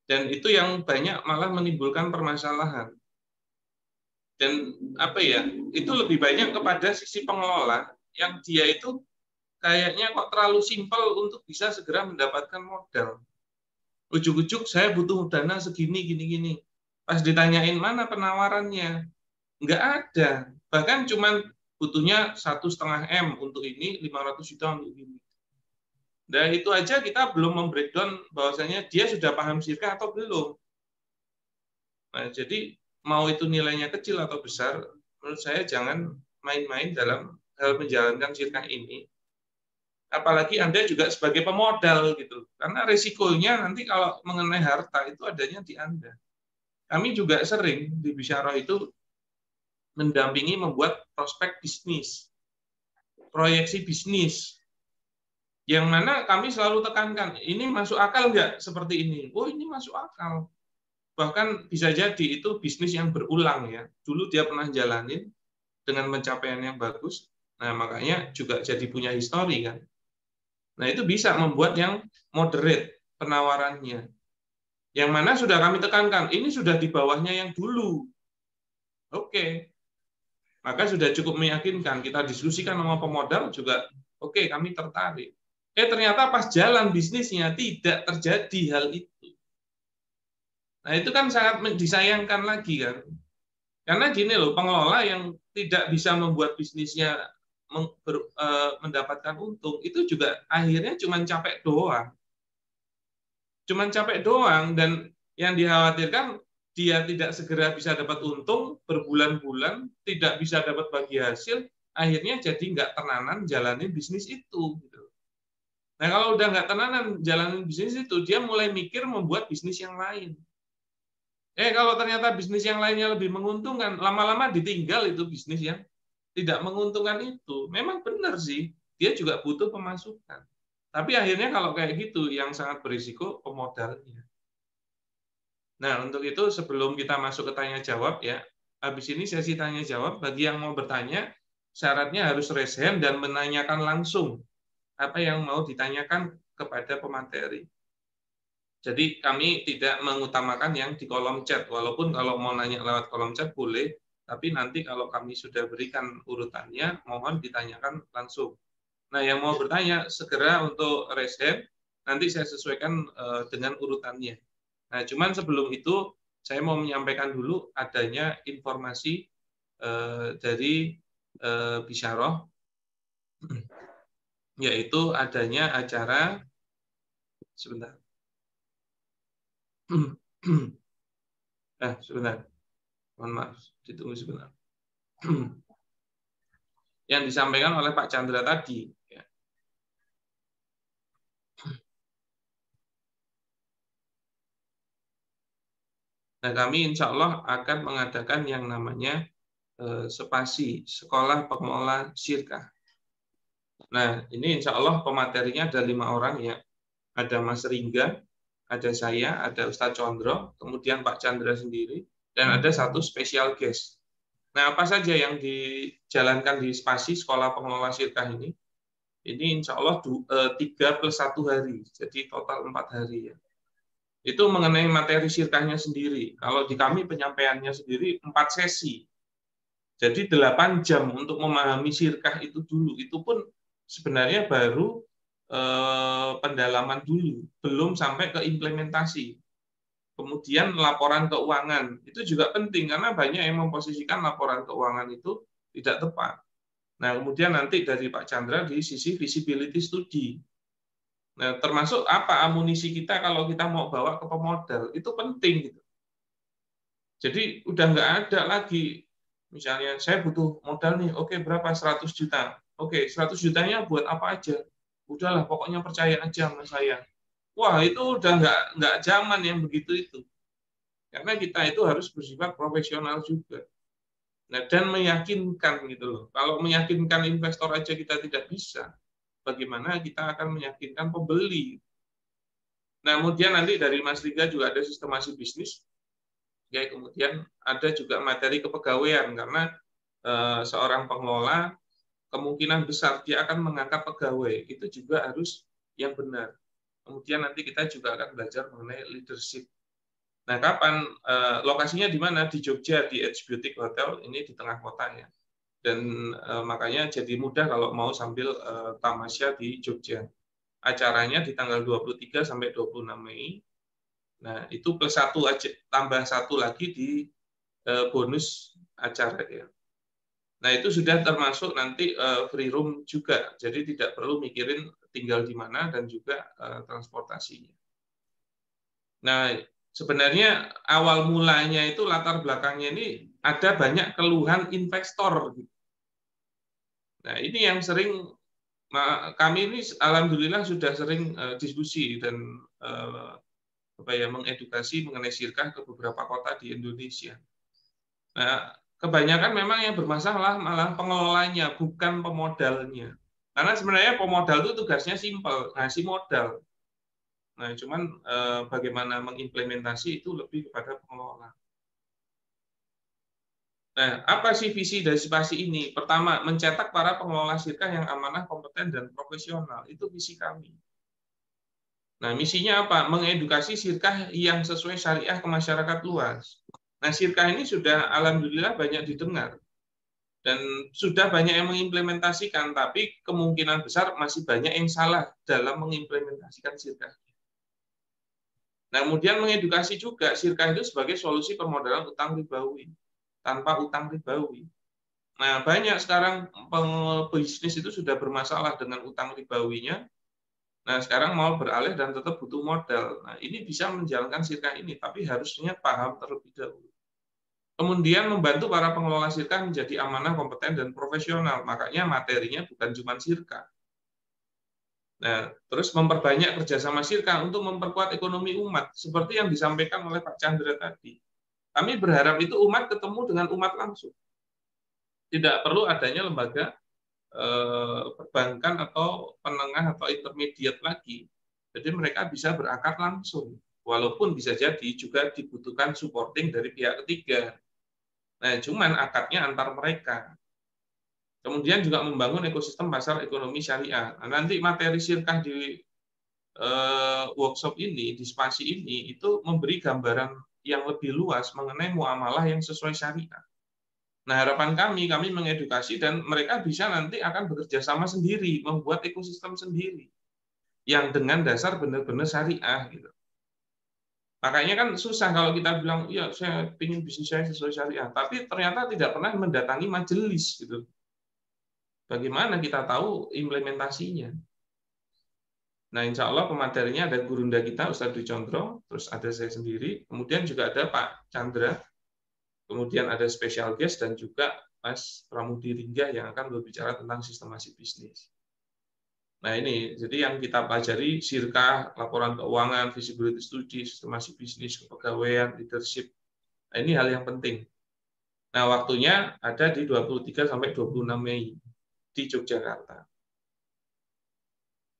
Dan itu yang banyak malah menimbulkan permasalahan. Dan apa ya, itu lebih banyak kepada sisi pengelola yang dia itu kayaknya kok terlalu simpel untuk bisa segera mendapatkan modal. Ujuk-ujuk saya butuh dana segini, gini-gini. Pas ditanyain mana penawarannya, nggak ada. Bahkan cuman butuhnya 1,5 M untuk ini, 500 juta untuk ini. Dan itu aja kita belum membreakdown bahwasanya dia sudah paham syirkah atau belum. Nah, jadi mau itu nilainya kecil atau besar, menurut saya jangan main-main dalam hal menjalankan syirkah ini. Apalagi Anda juga sebagai pemodal gitu. Karena risikonya nanti kalau mengenai harta itu adanya di Anda. Kami juga sering di Bisyarah itu mendampingi membuat prospek bisnis, proyeksi bisnis, yang mana kami selalu tekankan, ini masuk akal nggak seperti ini? Oh, ini masuk akal. Bahkan bisa jadi itu bisnis yang berulang ya. Dulu dia pernah jalanin dengan pencapaian yang bagus, nah makanya juga jadi punya histori kan. Nah itu bisa membuat yang moderate penawarannya. Yang mana sudah kami tekankan, ini sudah di bawahnya yang dulu. Oke. Maka sudah cukup meyakinkan, kita diskusikan sama pemodal juga, oke, kami tertarik. Ternyata pas jalan bisnisnya tidak terjadi hal itu. Nah, itu kan sangat disayangkan lagi kan. Karena gini loh, pengelola yang tidak bisa membuat bisnisnya mendapatkan untung, itu juga akhirnya cuma capek doang. Cuma capek doang, dan yang dikhawatirkan dia tidak segera bisa dapat untung, berbulan-bulan tidak bisa dapat bagi hasil, akhirnya jadi nggak tenanan jalanin bisnis itu. Nah, kalau udah nggak tenanan jalanin bisnis itu, dia mulai mikir membuat bisnis yang lain. Kalau ternyata bisnis yang lainnya lebih menguntungkan, lama-lama ditinggal itu bisnis yang tidak menguntungkan itu. Memang benar sih, dia juga butuh pemasukan. Tapi akhirnya kalau kayak gitu, yang sangat berisiko pemodalnya. Nah, untuk itu sebelum kita masuk ke tanya-jawab ya, habis ini sesi tanya-jawab, bagi yang mau bertanya, syaratnya harus raise hand dan menanyakan langsung apa yang mau ditanyakan kepada pemateri. Jadi kami tidak mengutamakan yang di kolom chat, walaupun kalau mau nanya lewat kolom chat boleh, tapi nanti kalau kami sudah berikan urutannya, mohon ditanyakan langsung. Nah, yang mau bertanya segera untuk raise hand, nanti saya sesuaikan dengan urutannya. Nah, cuman sebelum itu saya mau menyampaikan dulu adanya informasi dari Bisyarah, yaitu adanya acara sebentar. Sebentar. Mohon maaf, ditunggu sebentar. Yang disampaikan oleh Pak Chandra tadi. Nah, kami insya Allah akan mengadakan yang namanya Spasi, Sekolah Pengelola Syirkah. Nah, ini insya Allah pematerinya ada 5 orang ya. Ada Mas Ringga, ada saya, ada Ustadz Condro, kemudian Pak Chandra sendiri, dan ada satu special guest. Nah, apa saja yang dijalankan di Spasi, Sekolah Pengelola Syirkah ini? Ini insya Allah 3 + 1 hari, jadi total 4 hari ya. Itu mengenai materi syirkahnya sendiri. Kalau di kami penyampaiannya sendiri 4 sesi. Jadi 8 jam untuk memahami syirkah itu dulu. Itu pun sebenarnya baru pendalaman dulu, belum sampai ke implementasi. Kemudian laporan keuangan, itu juga penting karena banyak yang memposisikan laporan keuangan itu tidak tepat. Nah, kemudian nanti dari Pak Chandra di sisi visibility study. Nah, termasuk apa amunisi kita kalau kita mau bawa ke pemodal, itu penting gitu. Jadi udah nggak ada lagi, misalnya saya butuh modal nih, oke berapa? 100 juta. Oke, 100 jutanya buat apa aja? Udahlah, pokoknya percaya aja sama saya. Wah, itu udah nggak zaman yang begitu itu. Karena kita itu harus bersifat profesional juga. Nah, dan meyakinkan gitu loh. Kalau meyakinkan investor aja kita tidak bisa, bagaimana kita akan meyakinkan pembeli? Nah, kemudian nanti dari Mas Riga juga ada sistemasi bisnis, ya, kemudian ada juga materi kepegawaian, karena seorang pengelola kemungkinan besar dia akan mengangkat pegawai, itu juga harus yang benar. Kemudian nanti kita juga akan belajar mengenai leadership. Nah, kapan lokasinya di mana? Di Jogja, di Edge Boutique Hotel, ini di tengah kota ya. Dan makanya jadi mudah kalau mau sambil tamasya di Jogja. Acaranya di tanggal 23 sampai 26 Mei. Nah, itu plus satu aja, tambah satu lagi di bonus acara ya. Nah, itu sudah termasuk nanti free room juga. Jadi tidak perlu mikirin tinggal di mana dan juga transportasinya. Nah, sebenarnya awal mulanya itu latar belakangnya ini ada banyak keluhan investor. Nah, ini yang sering kami ini alhamdulillah sudah sering diskusi dan mengedukasi mengenai sirkah ke beberapa kota di Indonesia. Nah, kebanyakan memang yang bermasalah malah pengelolanya, bukan pemodalnya. Karena sebenarnya pemodal itu tugasnya simpel, ngasih modal. Nah, cuman bagaimana mengimplementasi itu lebih kepada pengelola. Nah, apa sih visi dari spasi ini? Pertama, mencetak para pengelola sirkah yang amanah, kompeten, dan profesional. Itu visi kami. Nah, misinya apa? Mengedukasi sirkah yang sesuai syariah ke masyarakat luas. Nah, sirkah ini sudah alhamdulillah banyak didengar. Dan sudah banyak yang mengimplementasikan, tapi kemungkinan besar masih banyak yang salah dalam mengimplementasikan sirkah. Nah, kemudian mengedukasi juga sirkah itu sebagai solusi permodalan utang ribawi. Tanpa utang ribawi. Nah, banyak sekarang pebisnis itu sudah bermasalah dengan utang ribawinya. Nah, sekarang mau beralih dan tetap butuh modal. Nah, ini bisa menjalankan sirkah ini, tapi harusnya paham terlebih dahulu. Kemudian membantu para pengelola sirkah menjadi amanah, kompeten, dan profesional. Makanya materinya bukan cuma sirkah. Nah, terus memperbanyak kerjasama sirkah untuk memperkuat ekonomi umat, seperti yang disampaikan oleh Pak Chandra tadi. Kami berharap itu umat ketemu dengan umat langsung. Tidak perlu adanya lembaga perbankan atau penengah atau intermediate lagi. Jadi mereka bisa berakar langsung. Walaupun bisa jadi juga dibutuhkan supporting dari pihak ketiga. Nah, cuman akadnya antar mereka. Kemudian juga membangun ekosistem pasar ekonomi syariah. Nah, nanti materi sirkah di workshop ini, di spasi ini, itu memberi gambaran yang lebih luas mengenai muamalah yang sesuai syariah. Nah, harapan kami mengedukasi dan mereka bisa nanti akan bekerja sama sendiri, membuat ekosistem sendiri yang dengan dasar benar-benar syariah gitu. Makanya kan susah kalau kita bilang, ya saya ingin bisnis saya sesuai syariah, tapi ternyata tidak pernah mendatangi majelis gitu. Bagaimana kita tahu implementasinya? Nah, insya Allah pematerinya ada gurunda kita, Ustadz Dwi Condro, terus ada saya sendiri, kemudian juga ada Pak Chandra, kemudian ada special guest dan juga Mas Pramudi Ringga yang akan berbicara tentang sistemasi bisnis. Nah ini, jadi yang kita pelajari sirkah, laporan keuangan, visibility study, sistemasi bisnis, kepegawaian, leadership. Nah, ini hal yang penting. Nah waktunya ada di 23 sampai 26 Mei di Yogyakarta.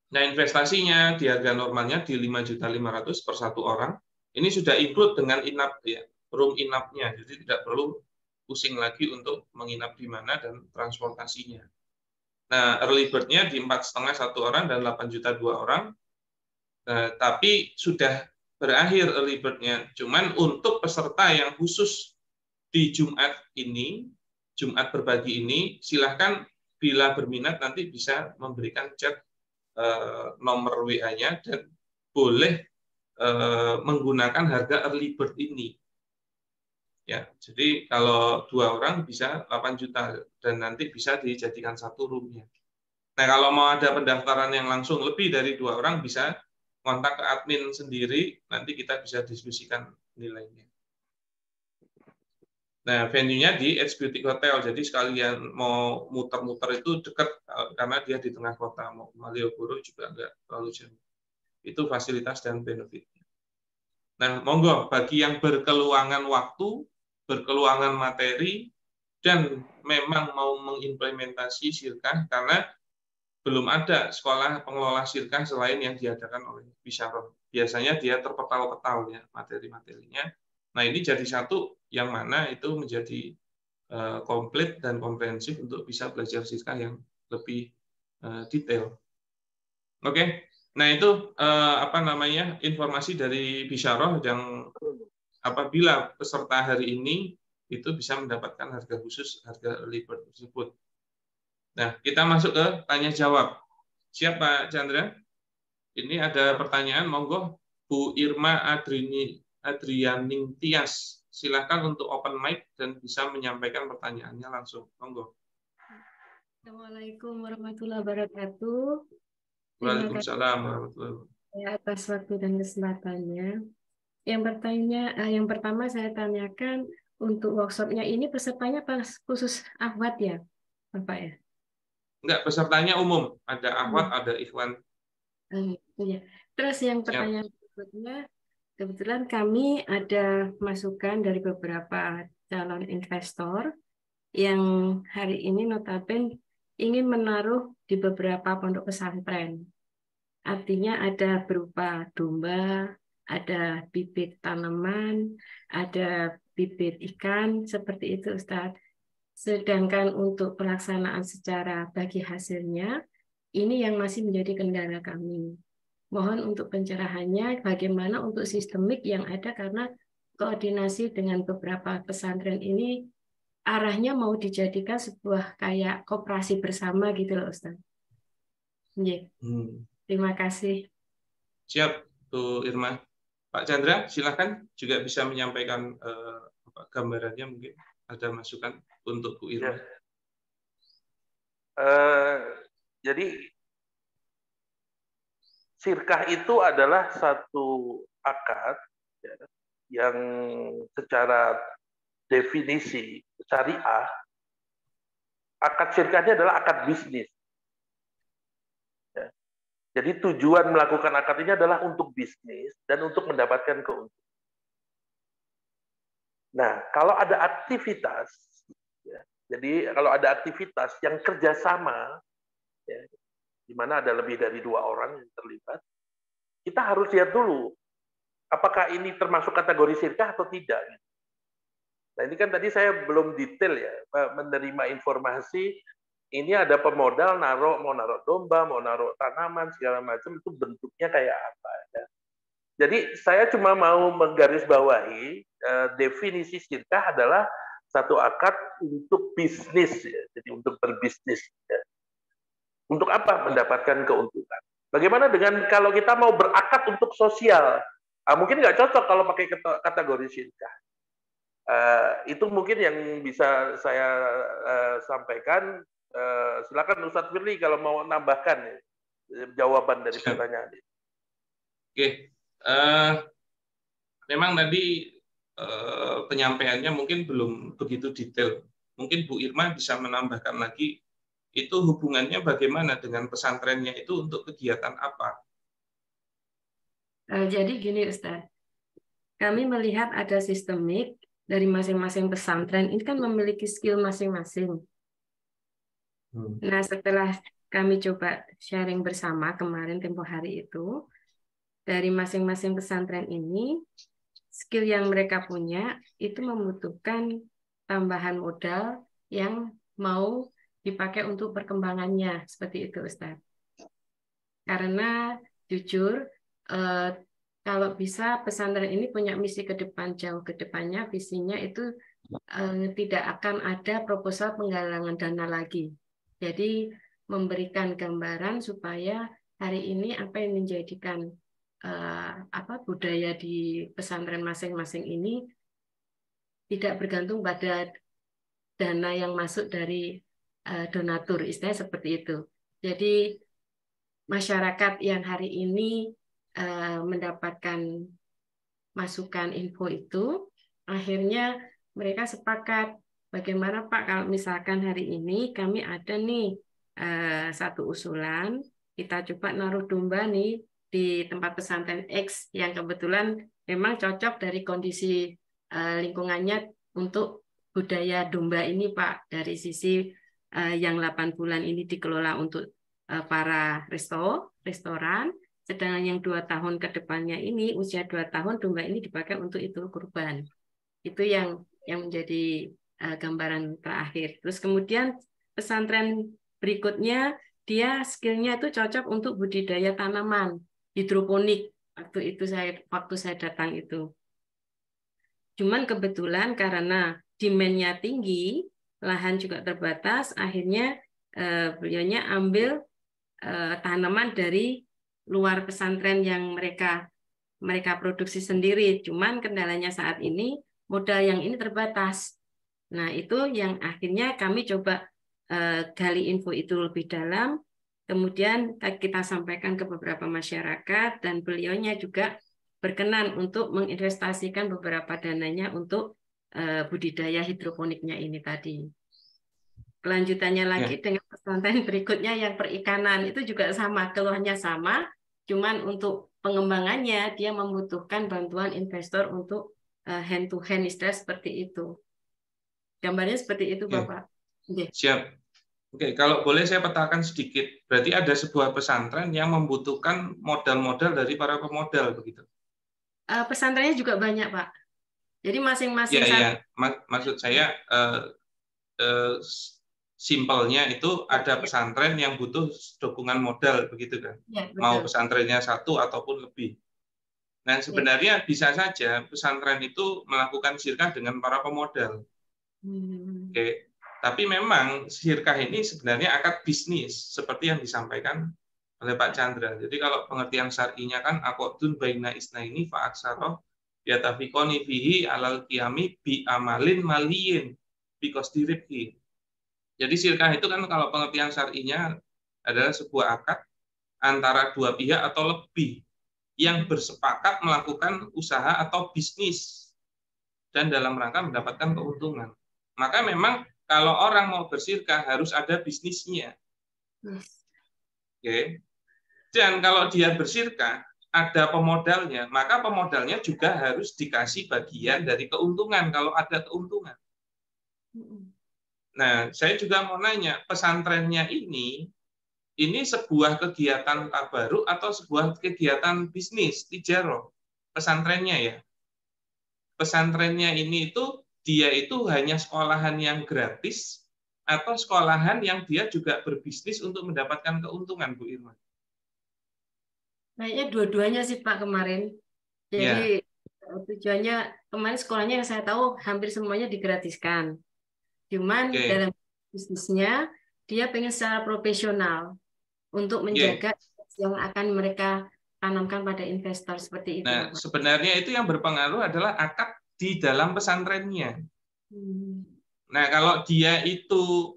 Nah, investasinya di harga normalnya di 5.500.000 per satu orang. Ini sudah include dengan inap ya, room inapnya. Jadi tidak perlu pusing lagi untuk menginap di mana dan transportasinya. Nah, early bird-nya di 4,5 satu orang dan 8 juta 2 orang. Nah, tapi sudah berakhir early bird-nya. Cuman untuk peserta yang khusus di Jumat ini, Jumat berbagi ini, silahkan bila berminat nanti bisa memberikan chat nomor WA-nya dan boleh menggunakan harga early bird ini. Ya, jadi kalau 2 orang bisa 8 juta dan nanti bisa dijadikan satu room-nya. Nah, kalau mau ada pendaftaran yang langsung lebih dari 2 orang bisa kontak ke admin sendiri, nanti kita bisa diskusikan nilainya. Nah, venue-nya di Edge Boutique Hotel, jadi sekalian mau muter-muter itu dekat karena dia di tengah kota, mau Malioboro juga enggak terlalu jauh. Itu fasilitas dan benefitnya. Nah, monggo bagi yang berkeluangan waktu, berkeluangan materi, dan memang mau mengimplementasi Syirkah karena belum ada sekolah pengelola Syirkah selain yang diadakan oleh Bisyarah. Biasanya dia terpetal-petal ya materi-materinya. Nah ini jadi satu yang mana itu menjadi komplit dan komprehensif untuk bisa belajar Syirkah yang lebih detail. Oke, nah itu apa namanya informasi dari Bisyarah yang apabila peserta hari ini itu bisa mendapatkan harga khusus, harga early bird tersebut. Nah, kita masuk ke tanya jawab. Siap Pak Chandra? Ini ada pertanyaan, monggo Bu Irma Adrianing Tias. Silakan untuk open mic dan bisa menyampaikan pertanyaannya langsung. Monggo. Assalamualaikum warahmatullahi wabarakatuh. Waalaikumsalam warahmatullahi wabarakatuh. Atas waktu dan kesempatannya. Yang pertama saya tanyakan untuk workshopnya ini pesertanya khusus akhwat ya, Bapak ya? Enggak, pesertanya umum. Ada akhwat, ada ikhwan. Ya. Terus yang pertanyaan berikutnya, kebetulan kami ada masukan dari beberapa calon investor yang hari ini notabene ingin menaruh di beberapa pondok pesantren. Artinya ada berupa domba, ada bibit tanaman, ada bibit ikan, seperti itu Ustadz. Sedangkan untuk pelaksanaan secara bagi hasilnya, ini yang masih menjadi kendala kami. Mohon untuk pencerahannya bagaimana untuk sistemik yang ada karena koordinasi dengan beberapa pesantren ini arahnya mau dijadikan sebuah kayak koperasi bersama gitu loh Ustaz. Yeah. Terima kasih. Siap Bu Irma. Pak Chandra silakan juga bisa menyampaikan gambarannya mungkin ada masukan untuk Bu Irma. Jadi Syirkah itu adalah satu akad ya, yang secara definisi syariah, akad syirkahnya adalah akad bisnis. Ya. Jadi tujuan melakukan akad ini adalah untuk bisnis dan untuk mendapatkan keuntungan. Nah, kalau ada aktivitas, ya, jadi kalau ada aktivitas yang kerjasama, ya, di mana ada lebih dari 2 orang yang terlibat, kita harus lihat dulu apakah ini termasuk kategori syirkah atau tidak. Nah ini kan tadi saya belum detail ya menerima informasi ini ada pemodal mau naruh domba, mau naruh tanaman segala macam itu bentuknya kayak apa ya. Jadi saya cuma mau menggarisbawahi definisi syirkah adalah satu akad untuk bisnis ya. Jadi untuk berbisnis ya. Untuk apa? Mendapatkan keuntungan. Bagaimana dengan kalau kita mau berakad untuk sosial? Mungkin nggak cocok kalau pakai kategori syirkah. Itu mungkin yang bisa saya sampaikan. Silakan Ustadz Firly kalau mau nambahkan jawaban dari pertanyaan ini. Oke, memang tadi penyampaiannya mungkin belum begitu detail. Mungkin Bu Irma bisa menambahkan lagi. Itu hubungannya bagaimana dengan pesantrennya itu untuk kegiatan apa? Jadi gini Ustaz, kami melihat ada sistemik dari masing-masing pesantren, ini kan memiliki skill masing-masing. Nah setelah kami coba sharing bersama kemarin tempo hari itu, dari masing-masing pesantren ini, skill yang mereka punya itu membutuhkan tambahan modal yang mau dipakai untuk perkembangannya seperti itu Ustaz. Karena jujur kalau bisa pesantren ini punya misi ke depan jauh ke depannya, visinya itu tidak akan ada proposal penggalangan dana lagi. Jadi memberikan gambaran supaya hari ini apa yang menjadikan budaya di pesantren masing-masing ini tidak bergantung pada dana yang masuk dari donatur, istilahnya seperti itu. Jadi masyarakat yang hari ini mendapatkan masukan info itu, akhirnya mereka sepakat bagaimana Pak kalau misalkan hari ini kami ada nih satu usulan, kita coba naruh domba nih di tempat pesantren X yang kebetulan memang cocok dari kondisi lingkungannya untuk budaya domba ini Pak, dari sisi yang 8 bulan ini dikelola untuk para restoran, sedangkan yang 2 tahun ke depannya ini, usia 2 tahun domba ini dipakai untuk itu kurban. Itu yang menjadi gambaran terakhir. Terus kemudian pesantren berikutnya, dia skillnya itu cocok untuk budidaya tanaman, hidroponik. Waktu saya datang itu. Cuman kebetulan karena demand-nya tinggi, lahan juga terbatas, akhirnya beliaunya ambil tanaman dari luar pesantren yang mereka produksi sendiri. Cuman kendalanya saat ini modal yang ini terbatas. Nah, itu yang akhirnya kami coba gali info itu lebih dalam, kemudian kita sampaikan ke beberapa masyarakat, dan beliaunya juga berkenan untuk menginvestasikan beberapa dananya untuk budidaya hidroponiknya ini tadi. Kelanjutannya lagi dengan pesantren berikutnya yang perikanan, itu juga sama, keluhannya sama, cuman untuk pengembangannya dia membutuhkan bantuan investor untuk hand to hand, istilah seperti itu. Gambarnya seperti itu, Bapak. Siap. Oke, kalau boleh saya petakan sedikit. Berarti ada sebuah pesantren yang membutuhkan modal-modal dari para pemodal, begitu? Pesantrennya juga banyak, Pak. Jadi masing-masing. Iya. Maksud saya simpelnya itu ada pesantren yang butuh dukungan modal, begitu kan? Ya, mau pesantrennya 1 ataupun lebih. Nah, sebenarnya bisa saja pesantren itu melakukan syirkah dengan para pemodal. Oke. Tapi memang syirkah ini sebenarnya akad bisnis, seperti yang disampaikan oleh Pak Chandra. Jadi kalau pengertian syar'inya kan aqdun baina isnaini fa aksara yatafiqani fihi alal qiyami bi amalin maliyin bi qasdi ribhi. Jadi syirkah itu kan kalau pengertian syar'inya adalah sebuah akad antara 2 pihak atau lebih yang bersepakat melakukan usaha atau bisnis dan dalam rangka mendapatkan keuntungan. Maka memang kalau orang mau bersyirkah harus ada bisnisnya. Oke. Dan kalau dia bersyirkah, ada pemodalnya, maka pemodalnya juga harus dikasih bagian dari keuntungan kalau ada keuntungan. Nah, saya juga mau nanya, pesantrennya ini sebuah kegiatan tabaruk atau sebuah kegiatan bisnis, tijaroh, pesantrennya ya. Pesantrennya ini dia itu hanya sekolahan yang gratis atau sekolahan yang dia juga berbisnis untuk mendapatkan keuntungan, Bu Irma? Kayaknya dua-duanya sih Pak kemarin. Jadi tujuannya kemarin sekolahnya yang saya tahu hampir semuanya digratiskan. Cuman dalam bisnisnya dia pengen secara profesional untuk menjaga yang akan mereka tanamkan pada investor seperti itu. Nah, sebenarnya itu yang berpengaruh adalah akad di dalam pesantrennya. Nah, kalau dia itu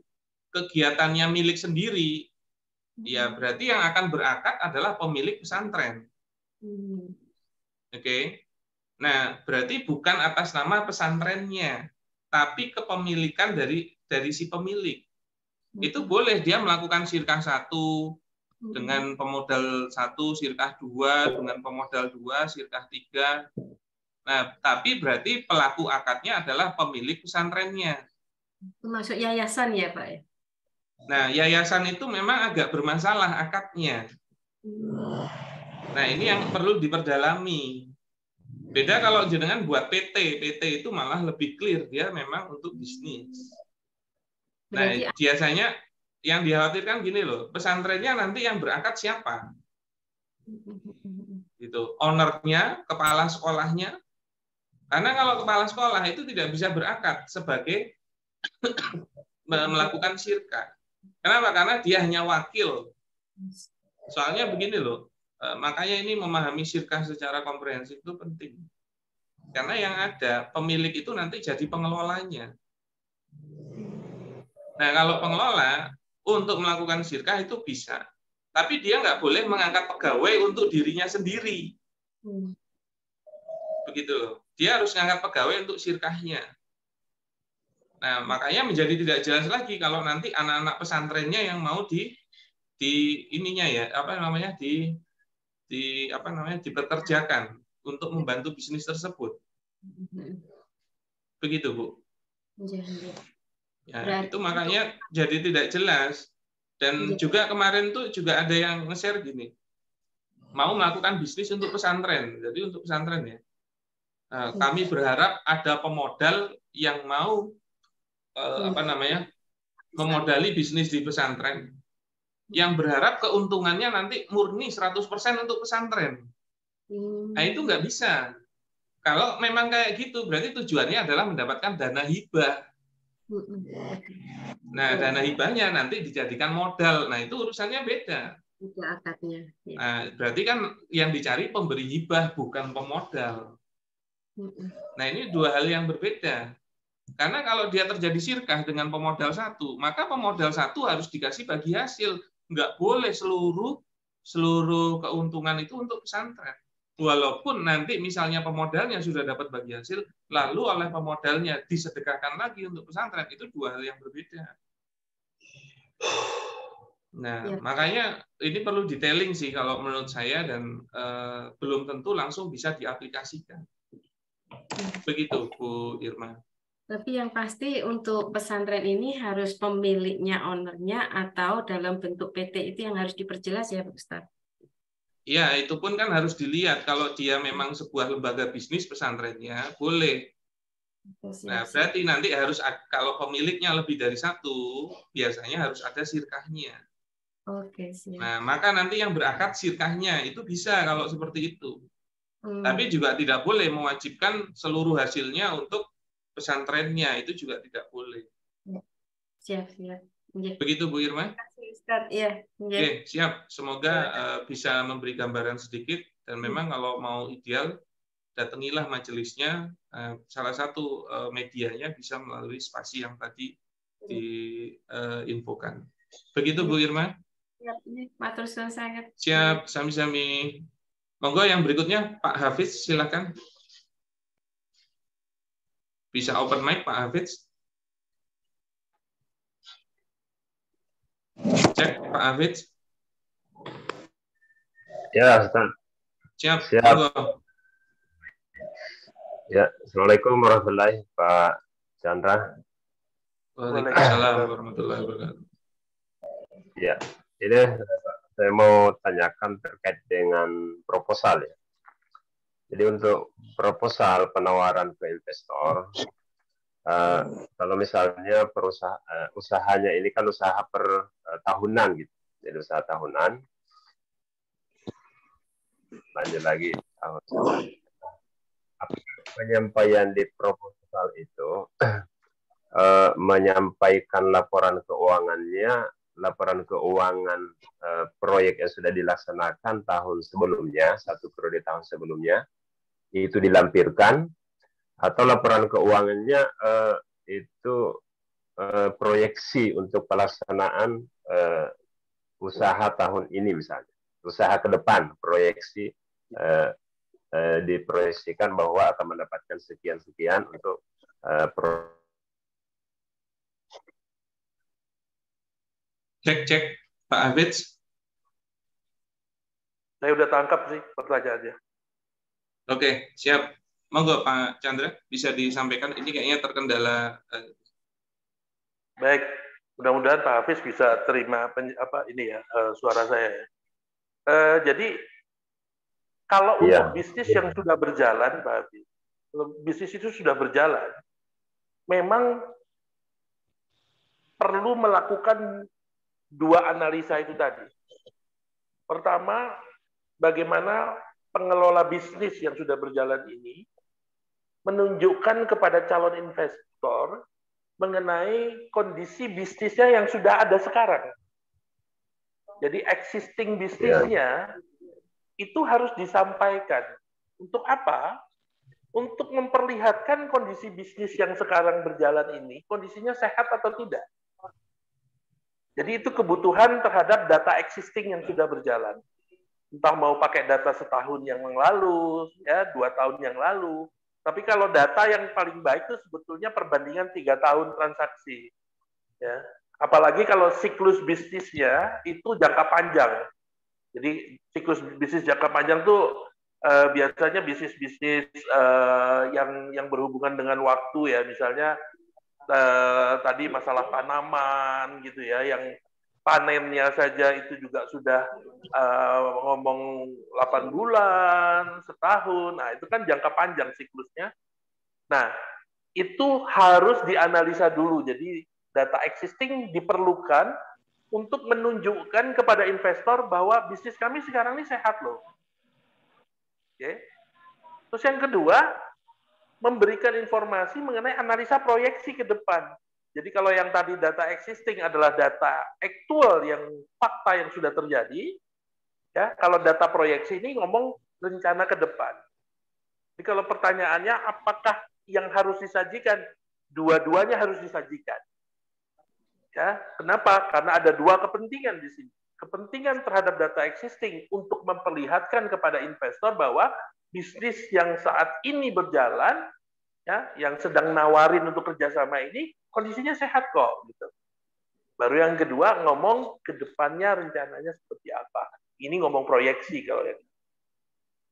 kegiatannya milik sendiri, ya berarti yang akan berakad adalah pemilik pesantren. Oke. Nah, berarti bukan atas nama pesantrennya, tapi kepemilikan dari si pemilik. Itu boleh dia melakukan syirkah 1 dengan pemodal 1, syirkah 2 dengan pemodal 2, syirkah 3. Nah, tapi berarti pelaku akadnya adalah pemilik pesantrennya. Termasuk yayasan ya, Pak? Nah, yayasan itu memang agak bermasalah akadnya. Nah, ini yang perlu diperdalami. Beda kalau jenengan buat PT itu malah lebih clear, dia memang untuk bisnis. Nah, biasanya yang dikhawatirkan gini loh, pesantrennya nanti yang berangkat siapa? Gitu, ownernya, kepala sekolahnya. Karena kalau kepala sekolah itu tidak bisa berakad sebagai melakukan syirkah. Kenapa? Karena dia hanya wakil. Soalnya begini loh, makanya ini memahami syirkah secara komprehensif itu penting. Karena yang ada, pemilik itu nanti jadi pengelolanya. Nah, kalau pengelola untuk melakukan syirkah itu bisa. Tapi dia nggak boleh mengangkat pegawai untuk dirinya sendiri. Begitu loh. Dia harus mengangkat pegawai untuk syirkahnya. Nah, makanya menjadi tidak jelas lagi kalau nanti anak-anak pesantrennya yang mau ininya ya, dipekerjakan untuk membantu bisnis tersebut. Begitu, Bu. Ya, itu makanya jadi tidak jelas. Dan juga kemarin tuh juga ada yang nge-share gini, mau melakukan bisnis untuk pesantren. Jadi untuk pesantren ya, kami berharap ada pemodal yang mau memodali bisnis di pesantren, yang berharap keuntungannya nanti murni 100% untuk pesantren. Nah itu nggak bisa. Kalau memang kayak gitu, berarti tujuannya adalah mendapatkan dana hibah. Nah, dana hibahnya nanti dijadikan modal. Nah, itu urusannya beda. Nah, berarti kan yang dicari pemberi hibah, bukan pemodal. Nah, ini dua hal yang berbeda. Karena kalau dia terjadi sirkah dengan pemodal satu, maka pemodal satu harus dikasih bagi hasil. Nggak boleh seluruh keuntungan itu untuk pesantren. Walaupun nanti misalnya pemodalnya sudah dapat bagi hasil, lalu oleh pemodalnya disedekahkan lagi untuk pesantren, itu dua hal yang berbeda. Nah, makanya ini perlu detailing sih kalau menurut saya, dan belum tentu langsung bisa diaplikasikan. Begitu, Bu Irma. Tapi yang pasti untuk pesantren ini harus pemiliknya, ownernya, atau dalam bentuk PT itu yang harus diperjelas ya, Pak Ustadz? Ya, itu pun kan harus dilihat. Kalau dia memang sebuah lembaga bisnis pesantrennya, boleh. Nah, berarti nanti harus, kalau pemiliknya lebih dari satu, biasanya harus ada sirkahnya. Oke, siap. Nah, maka nanti yang berakad sirkahnya itu bisa kalau seperti itu. Tapi juga tidak boleh mewajibkan seluruh hasilnya untuk pesantrennya, itu juga tidak boleh. Siap. Begitu Bu Irma? Iya. Oke, siap. Semoga bisa memberi gambaran sedikit, dan memang kalau mau ideal, datangilah majelisnya. Salah satu medianya bisa melalui spasi yang tadi diinfokan. Begitu Bu Irma? Matur suwun sangat. Siap, sami-sami. Monggo yang berikutnya Pak Hafiz, silakan. Bisa open mic Pak Hafiz. Cek Pak Hafiz. Ya, Ustaz. Siap. Monggo. Ya, Assalamualaikum warahmatullahi wabarakatuh, Pak Chandra. Waalaikumsalam warahmatullahi wabarakatuh. Ya, ini saya mau tanyakan terkait dengan proposal ya. Jadi untuk proposal penawaran ke investor, kalau misalnya usahanya ini kan usaha per tahunan gitu, jadi usaha tahunan. Lanjut lagi penyampaian di proposal itu menyampaikan laporan keuangan proyek yang sudah dilaksanakan tahun sebelumnya, 1 periode tahun sebelumnya, itu dilampirkan, atau laporan keuangannya itu proyeksi untuk pelaksanaan usaha tahun ini misalnya, usaha ke depan, proyeksi diproyeksikan bahwa akan mendapatkan sekian-sekian untuk Cek Pak Hafiz. Saya udah tangkap sih pertanyaannya. Oke, siap. Monggo Pak Chandra, bisa disampaikan. Ini kayaknya terkendala. Baik, mudah-mudahan Pak Hafiz bisa terima suara saya. Jadi kalau untuk bisnis yang sudah berjalan, Pak Hafiz, bisnis itu sudah berjalan, memang perlu melakukan 2 analisa itu tadi. Pertama, bagaimana pengelola bisnis yang sudah berjalan ini menunjukkan kepada calon investor mengenai kondisi bisnisnya yang sudah ada sekarang. Jadi existing bisnisnya itu harus disampaikan. Untuk apa? Untuk memperlihatkan kondisi bisnis yang sekarang berjalan ini, kondisinya sehat atau tidak. Jadi itu kebutuhan terhadap data existing yang sudah berjalan. Entah mau pakai data setahun yang lalu, ya 2 tahun yang lalu. Tapi kalau data yang paling baik itu sebetulnya perbandingan 3 tahun transaksi. Ya. Apalagi kalau siklus bisnisnya itu jangka panjang. Jadi siklus bisnis jangka panjang tuh biasanya bisnis-bisnis yang berhubungan dengan waktu ya, misalnya tadi masalah tanaman gitu ya, yang panennya saja itu juga sudah ngomong 8 bulan, setahun. Nah, itu kan jangka panjang siklusnya. Nah, itu harus dianalisa dulu. Jadi data existing diperlukan untuk menunjukkan kepada investor bahwa bisnis kami sekarang ini sehat loh. Oke. Terus yang kedua, memberikan informasi mengenai analisa proyeksi ke depan. Jadi kalau yang tadi data existing adalah data aktual yang fakta yang sudah terjadi, ya kalau data proyeksi ini ngomong rencana ke depan. Jadi kalau pertanyaannya apakah yang harus disajikan, dua-duanya harus disajikan. Ya, kenapa? Karena ada dua kepentingan di sini. Kepentingan terhadap data existing untuk memperlihatkan kepada investor bahwa bisnis yang saat ini berjalan, ya, yang sedang nawarin untuk kerjasama ini, kondisinya sehat kok. Gitu. Baru yang kedua, ngomong ke depannya rencananya seperti apa. Ini ngomong proyeksi kalau yang.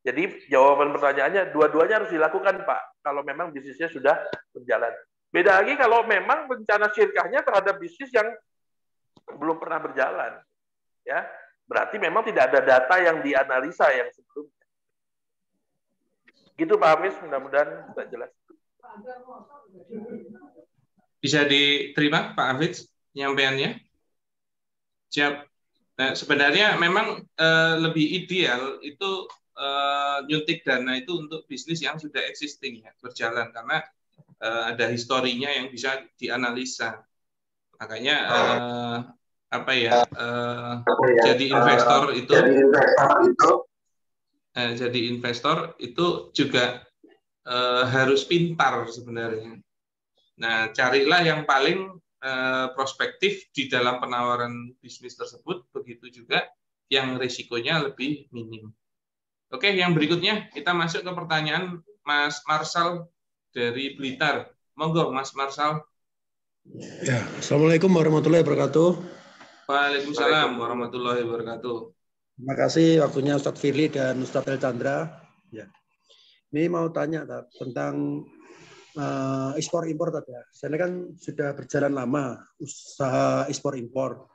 Jadi jawaban pertanyaannya, dua-duanya harus dilakukan, Pak, kalau memang bisnisnya sudah berjalan. Beda lagi kalau memang rencana syirkahnya terhadap bisnis yang belum pernah berjalan. Ya, berarti memang tidak ada data yang dianalisa yang sebelumnya. Gitu Pak Hafiz, mudah-mudahan bisa jelas. Bisa diterima Pak Hafiz penyampaiannya? Siap. Nah, sebenarnya memang lebih ideal itu nyuntik dana itu untuk bisnis yang sudah existing ya, berjalan, karena ada historinya yang bisa dianalisa. Makanya jadi investor itu juga harus pintar sebenarnya. Nah, carilah yang paling prospektif di dalam penawaran bisnis tersebut, begitu juga yang risikonya lebih minim. Oke, yang berikutnya kita masuk ke pertanyaan Mas Marsal dari Blitar. Monggo Mas Marsal. Ya, Assalamualaikum warahmatullahi wabarakatuh. Waalaikumsalam warahmatullahi wabarakatuh. Terima kasih waktunya Ustadz Firly dan Ustadz El Chandra. Ya. Ini mau tanya tentang ekspor impor tadi. Saya kan sudah berjalan lama usaha ekspor impor.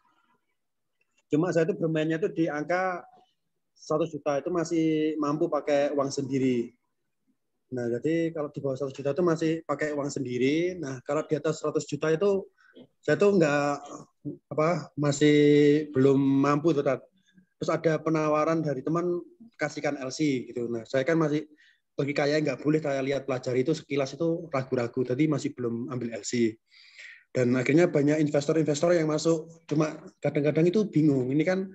Cuma saya itu bermainnya itu di angka 1 juta itu masih mampu pakai uang sendiri. Nah, jadi kalau di bawah 100 juta itu masih pakai uang sendiri. Nah, kalau di atas 100 juta itu saya tuh masih belum mampu tetap. Terus ada penawaran dari teman kasihkan LC gitu. Nah, saya kan masih bagi kayak nggak boleh kayak lihat pelajari itu sekilas itu ragu-ragu. Tadi masih belum ambil LC. Dan akhirnya banyak investor-investor yang masuk. Cuma kadang-kadang itu bingung. Ini kan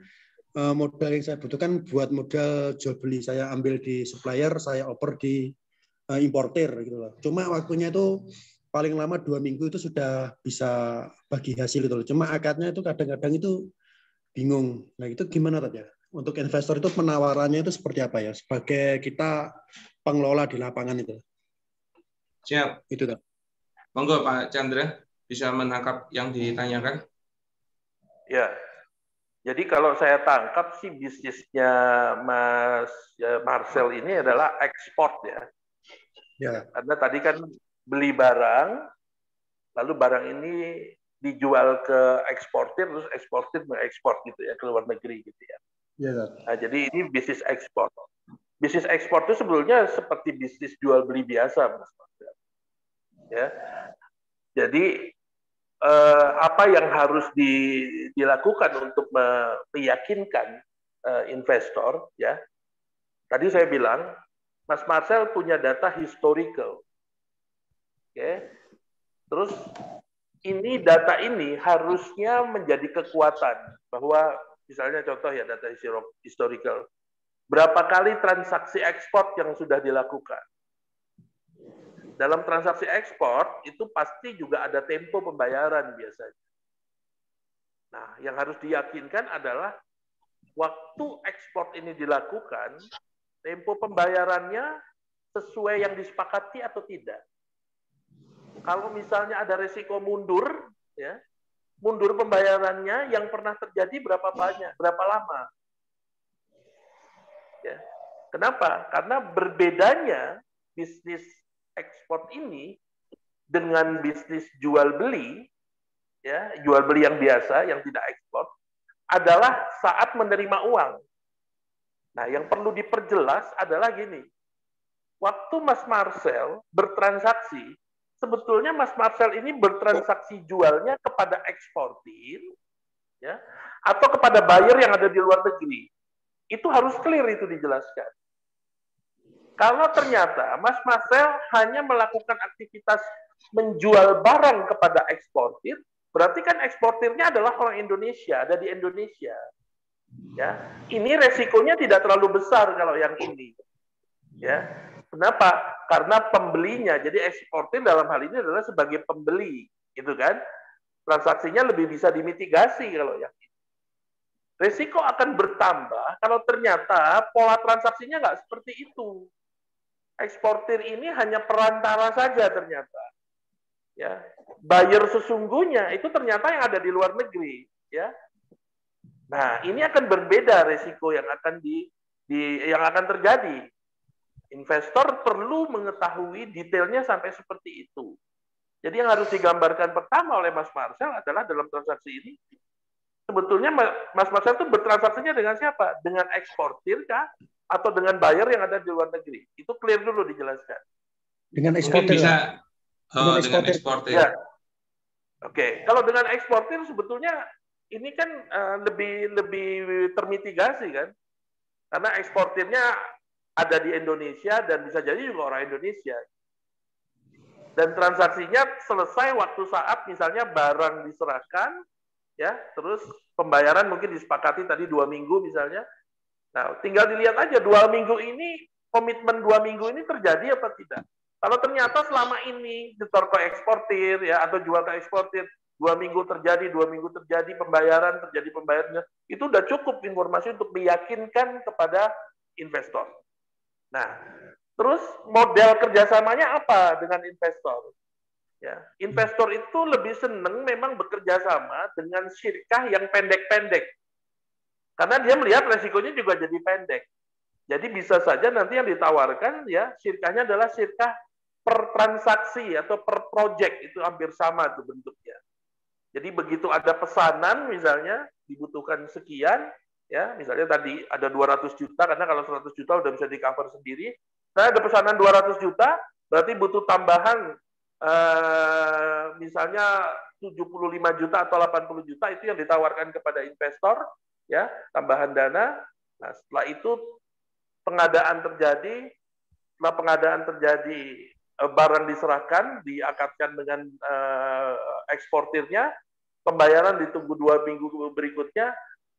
modal yang saya butuhkan buat modal jual beli. Saya ambil di supplier, saya oper di importer gitu loh. Cuma waktunya itu paling lama 2 minggu itu sudah bisa bagi hasil itu loh. Cuma akadnya itu kadang-kadang itu bingung. Nah itu gimana tadi ya? Untuk investor itu penawarannya itu seperti apa ya? Sebagai kita pengelola di lapangan itu. Siap. Itu tak. Monggo Pak Chandra bisa menangkap yang ditanyakan. Ya. Jadi kalau saya tangkap sih bisnisnya Mas Marcel ini adalah ekspor ya. Ya. Karena tadi kan beli barang, lalu barang ini dijual ke eksportir, terus eksportir mengekspor gitu ya ke luar negeri gitu ya. Ya. Nah, jadi ini bisnis ekspor. Bisnis ekspor itu sebetulnya seperti bisnis jual beli biasa, Mas Marcel. Ya. Jadi apa yang harus dilakukan untuk meyakinkan investor ya. Tadi saya bilang Mas Marcel punya data historical. Oke. Terus data ini harusnya menjadi kekuatan bahwa misalnya contoh ya data historical. Berapa kali transaksi ekspor yang sudah dilakukan? Dalam transaksi ekspor itu pasti juga ada tempo pembayaran biasanya. Nah, yang harus diyakinkan adalah waktu ekspor ini dilakukan, tempo pembayarannya sesuai yang disepakati atau tidak. Kalau misalnya ada resiko mundur, ya, mundur pembayarannya yang pernah terjadi berapa lama? Ya. Kenapa? Karena berbedanya bisnis ekspor ini dengan bisnis jual beli, ya, jual beli yang biasa, yang tidak ekspor, adalah saat menerima uang. Nah, yang perlu diperjelas adalah gini, waktu Mas Marcel bertransaksi, sebetulnya Mas Marcel ini bertransaksi jualnya kepada eksportir, ya, atau kepada buyer yang ada di luar negeri. Itu harus clear, itu dijelaskan. Kalau ternyata Mas Marcel hanya melakukan aktivitas menjual barang kepada eksportir, berarti kan eksportirnya adalah orang Indonesia, ada di Indonesia. Ya, ini resikonya tidak terlalu besar kalau yang ini. Ya, kenapa? Karena pembelinya, jadi eksportir dalam hal ini adalah sebagai pembeli, gitu kan? Transaksinya lebih bisa dimitigasi kalau yang ini. Resiko akan bertambah kalau ternyata pola transaksinya nggak seperti itu. Eksportir ini hanya perantara saja ternyata. Ya, buyer sesungguhnya itu ternyata yang ada di luar negeri. Ya, nah ini akan berbeda resiko yang akan yang akan terjadi. Investor perlu mengetahui detailnya sampai seperti itu. Jadi yang harus digambarkan pertama oleh Mas Marcel adalah dalam transaksi ini, sebetulnya Mas Marcel itu bertransaksinya dengan siapa? Dengan eksportir kah? Atau dengan buyer yang ada di luar negeri? Itu clear dulu dijelaskan. Dengan eksportir. Bisa dengan eksportir. Ya. Oke, kalau dengan eksportir sebetulnya ini kan lebih termitigasi kan? Karena eksportirnya ada di Indonesia dan bisa jadi juga orang Indonesia. Dan transaksinya selesai waktu saat misalnya barang diserahkan, ya, terus pembayaran mungkin disepakati tadi 2 minggu misalnya. Nah, tinggal dilihat aja 2 minggu ini, komitmen 2 minggu ini terjadi apa tidak. Kalau ternyata selama ini ditor ke eksportir, ya, atau jual ke eksportir, 2 minggu terjadi, 2 minggu terjadi pembayarannya, itu udah cukup informasi untuk meyakinkan kepada investor. Nah, terus model kerjasamanya apa dengan investor? Ya, investor itu lebih senang memang bekerja sama dengan syirkah yang pendek-pendek. Karena dia melihat resikonya juga jadi pendek. Jadi bisa saja nanti yang ditawarkan, ya, syirkahnya adalah syirkah per transaksi atau per project, itu hampir sama tuh bentuknya. Jadi begitu ada pesanan misalnya dibutuhkan sekian, ya, misalnya tadi ada 200 juta, karena kalau 100 juta udah bisa di-cover sendiri. Nah, ada pesanan 200 juta, berarti butuh tambahan misalnya 75 juta atau 80 juta, itu yang ditawarkan kepada investor, ya, tambahan dana. Nah, setelah itu pengadaan terjadi, barang diserahkan, diakadkan dengan eksportirnya, pembayaran ditunggu 2 minggu berikutnya,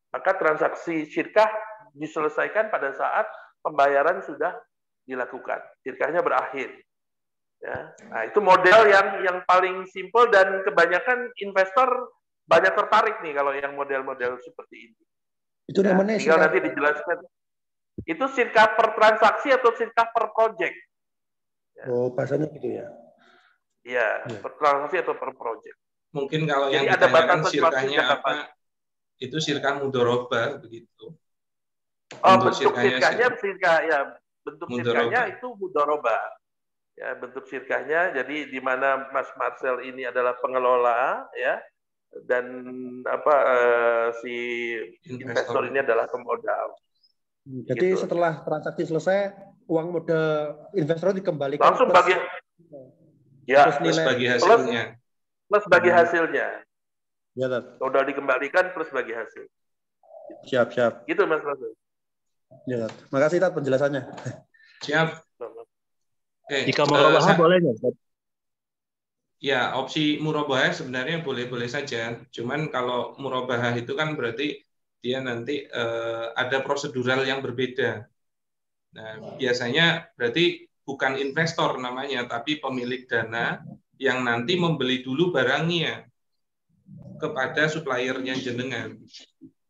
maka transaksi syirkah diselesaikan pada saat pembayaran sudah dilakukan, syirkahnya berakhir. Ya. Nah, itu model yang paling simpel dan kebanyakan investor banyak tertarik nih kalau yang model-model seperti ini. Itu namanya tinggal nanti dijelaskan. Itu syirkah per transaksi atau syirkah per project. Ya. Oh, bahasanya gitu ya? Iya, per transaksi atau per project. Mungkin kalau jadi yang ditanyakan syirkahnya apa, itu syirkah mudoroba begitu. Bentuk syirkahnya bentuk syirkahnya itu mudoroba. Ya, bentuk syirkahnya jadi di mana Mas Marcel ini adalah pengelola, ya, dan si investor ini adalah pemodal. Jadi gitu. Setelah transaksi selesai, uang modal investor dikembalikan langsung bagi plus bagi hasilnya. Plus bagi hasilnya. Ya, udah dikembalikan plus bagi hasil. Siap. Gitu Mas Marcel. Ya, makasih Tat penjelasannya. Siap. Jika murabahah boleh nggak? Ya, opsi murabahah sebenarnya boleh-boleh saja. Cuman kalau murabahah itu kan berarti dia nanti ada prosedural yang berbeda. Nah, biasanya berarti bukan investor namanya, tapi pemilik dana yang nanti membeli dulu barangnya kepada suppliernya jenengan.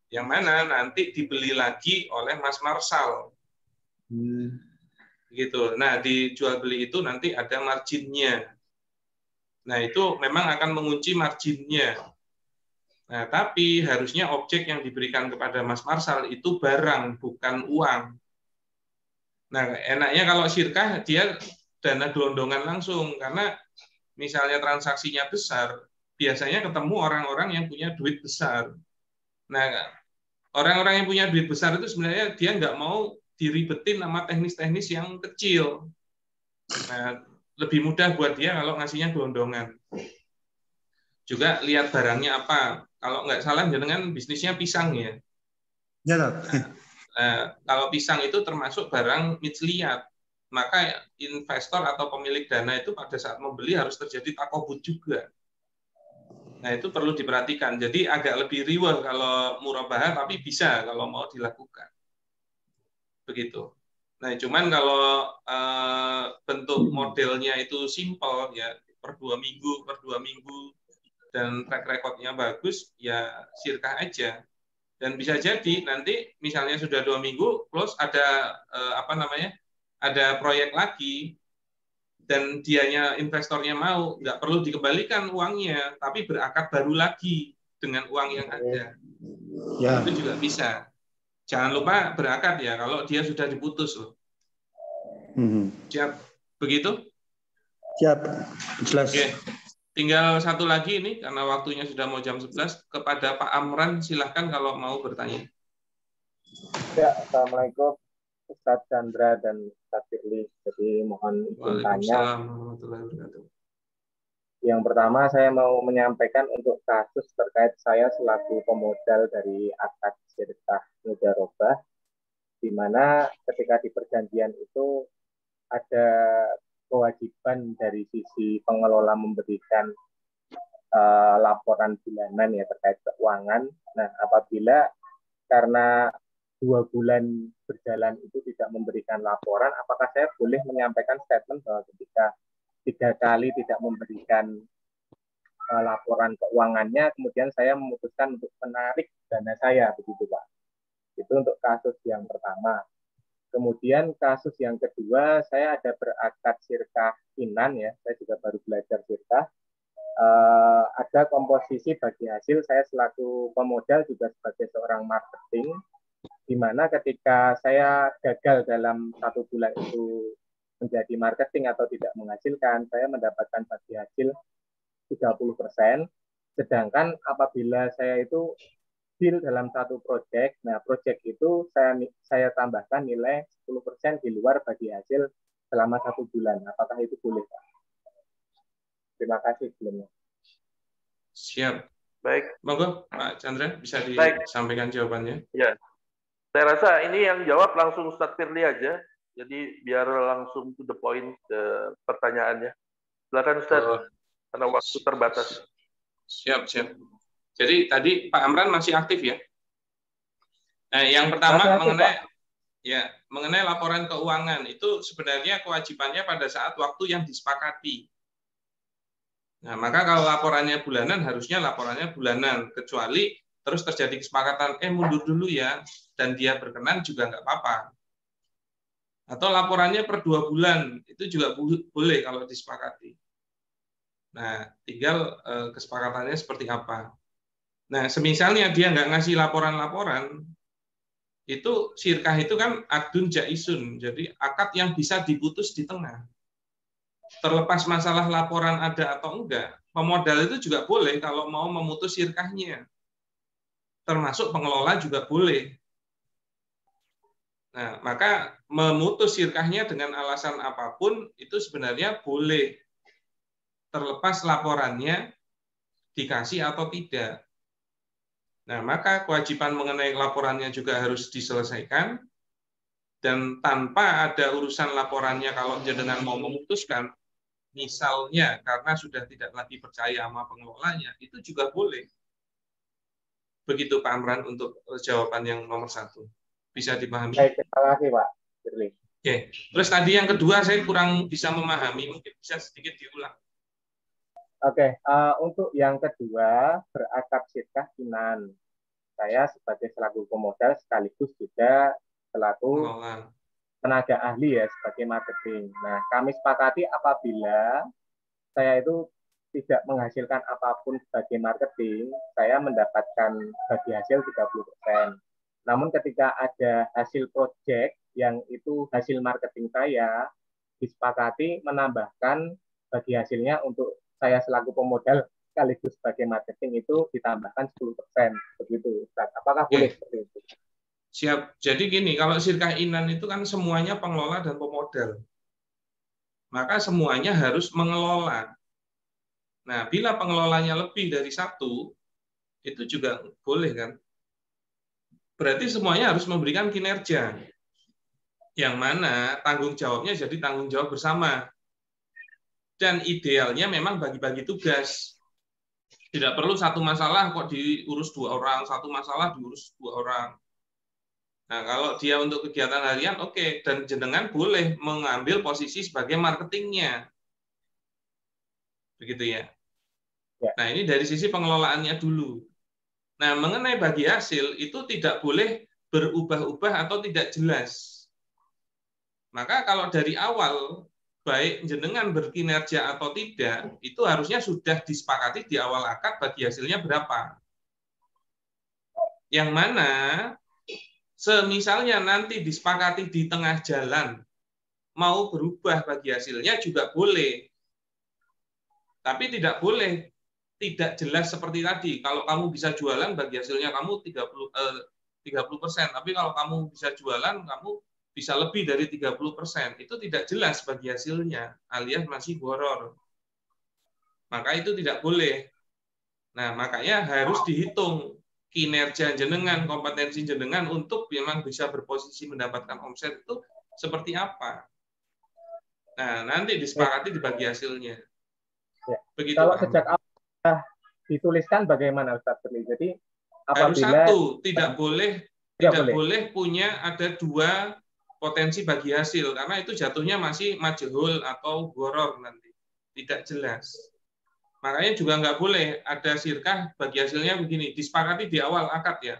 Yang mana nanti dibeli lagi oleh Mas Marcel. Gitu. Nah, di jual beli itu nanti ada marginnya. Nah, itu memang akan mengunci marginnya. Nah, tapi harusnya objek yang diberikan kepada Mas Marcel itu barang, bukan uang. Nah, enaknya kalau syirkah dia dana gelondongan langsung, karena misalnya transaksinya besar, biasanya ketemu orang-orang yang punya duit besar. Nah, orang-orang yang punya duit besar itu sebenarnya dia nggak mau diribetin sama teknis-teknis yang kecil. Nah, lebih mudah buat dia kalau ngasihnya gelondongan. Juga lihat barangnya apa. Kalau nggak salah dengan bisnisnya pisang ya. Ya, Kalau pisang itu termasuk barang mitsliat, maka investor atau pemilik dana itu pada saat membeli harus terjadi takobut juga. Nah, itu perlu diperhatikan. Jadi agak lebih riweh kalau murabahah, tapi bisa kalau mau dilakukan. Begitu. Nah, cuman kalau bentuk modelnya itu simple ya, per 2 minggu, dan track recordnya bagus, ya sirkah aja. Dan bisa jadi nanti misalnya sudah 2 minggu, plus ada ada proyek lagi, dan dianya investornya mau, nggak perlu dikembalikan uangnya, tapi berakad baru lagi dengan uang yang ada. Ya. Itu juga bisa. Jangan lupa berakad ya, kalau dia sudah diputus loh. Siap? Begitu? Siap. Jelas. Oke. Tinggal satu lagi ini, karena waktunya sudah mau jam 11, kepada Pak Amran, silahkan kalau mau bertanya. Ya, Assalamualaikum Ustadz Chandra dan Ustadz Firly. Jadi mohon izin tanya. Yang pertama saya mau menyampaikan untuk kasus terkait saya selaku pemodal dari akad syirkah mudarobah, di mana ketika di perjanjian itu ada kewajiban dari sisi pengelola memberikan laporan bulanan ya terkait keuangan. Nah, apabila karena 2 bulan berjalan itu tidak memberikan laporan, apakah saya boleh menyampaikan statement bahwa ketika 3 kali tidak memberikan laporan keuangannya, kemudian saya memutuskan untuk menarik dana saya, begitu Pak? Itu untuk kasus yang pertama. Kemudian kasus yang kedua, saya ada berakad syirkah inan ya, saya juga baru belajar syirkah. Ada komposisi bagi hasil, saya selaku pemodal juga sebagai seorang marketing, di mana ketika saya gagal dalam 1 bulan itu menjadi marketing atau tidak menghasilkan, saya mendapatkan bagi hasil 30%, sedangkan apabila saya itu deal dalam 1 proyek, nah proyek itu saya tambahkan nilai 10% di luar bagi hasil selama 1 bulan. Apakah itu boleh, Pak? Terima kasih sebelumnya. Siap. Baik. Monggo, Pak Chandra, bisa disampaikan jawabannya? Ya. Saya rasa ini yang jawab langsung Ustadz Firly aja. Jadi biar langsung to the point pertanyaannya. Silakan Ustadz, karena waktu terbatas. Siap. Jadi tadi Pak Amran masih aktif ya? Nah, yang pertama mengenai laporan keuangan itu sebenarnya kewajibannya pada saat waktu yang disepakati. Nah, maka kalau laporannya bulanan, harusnya laporannya bulanan, kecuali terus terjadi kesepakatan, mundur dulu ya, dan dia berkenan juga nggak apa-apa. Atau laporannya per 2 bulan, itu juga boleh kalau disepakati. Nah, tinggal kesepakatannya seperti apa. Nah, semisalnya dia nggak ngasih laporan-laporan, itu syirkah itu kan akdun jaisun, jadi akad yang bisa diputus di tengah. Terlepas masalah laporan ada atau enggak, pemodal itu juga boleh kalau mau memutus syirkahnya. Termasuk pengelola juga boleh. Nah, maka memutus syirkahnya dengan alasan apapun itu sebenarnya boleh. Terlepas laporannya dikasih atau tidak. Nah, maka kewajiban mengenai laporannya juga harus diselesaikan, dan tanpa ada urusan laporannya kalau jenengan mau memutuskan, misalnya karena sudah tidak lagi percaya sama pengelolanya, itu juga boleh. Begitu Pak Amran untuk jawaban yang nomor 1. Bisa dipahami? Baik, terima kasih Pak Firly. Oke. Terus tadi yang kedua saya kurang bisa memahami, mungkin bisa sedikit diulang. Oke, untuk yang kedua, berakad syirkah inan. Saya sebagai selaku pemodal sekaligus juga selaku tenaga ahli ya sebagai marketing. Nah, kami sepakati apabila saya itu tidak menghasilkan apapun sebagai marketing, saya mendapatkan bagi hasil 30%. Namun ketika ada hasil proyek yang itu hasil marketing saya, disepakati menambahkan bagi hasilnya untuk saya selaku pemodal sekaligus sebagai marketing itu ditambahkan 10%, begitu Ustaz. Apakah boleh seperti itu? Siap. Jadi gini, kalau Syirkah Inan itu kan semuanya pengelola dan pemodal. Maka semuanya harus mengelola. Nah, bila pengelolanya lebih dari satu, itu juga boleh kan? Berarti semuanya harus memberikan kinerja. Yang mana tanggung jawabnya jadi tanggung jawab bersama. Dan idealnya memang bagi-bagi tugas. Tidak perlu satu masalah kok diurus 2 orang, satu masalah diurus 2 orang. Nah, kalau dia untuk kegiatan harian, oke. Dan jenengan boleh mengambil posisi sebagai marketingnya. Begitu ya. Nah, ini dari sisi pengelolaannya dulu. Nah, mengenai bagi hasil, itu tidak boleh berubah-ubah atau tidak jelas. Maka kalau dari awal, baik jenengan berkinerja atau tidak, itu harusnya sudah disepakati di awal akad bagi hasilnya berapa. Yang mana, semisalnya nanti disepakati di tengah jalan, mau berubah bagi hasilnya juga boleh. Tapi tidak boleh tidak jelas seperti tadi. Kalau kamu bisa jualan, bagi hasilnya kamu 30%. Tapi kalau kamu bisa jualan, kamu bisa lebih dari 30%. Itu tidak jelas bagi hasilnya, alias masih goror. Maka itu tidak boleh. Nah, makanya harus dihitung kinerja jenengan, kompetensi jenengan untuk memang bisa berposisi mendapatkan omset itu seperti apa. Nah, nanti disepakati di bagi hasilnya. Begitu, kalau sejak awal dituliskan bagaimana Ustaz? Jadi apabila harus satu, tidak boleh punya ada 2 potensi bagi hasil, karena itu jatuhnya masih majhul atau goror nanti, tidak jelas. Makanya juga nggak boleh ada syirkah bagi hasilnya begini, disepakati di awal akad ya.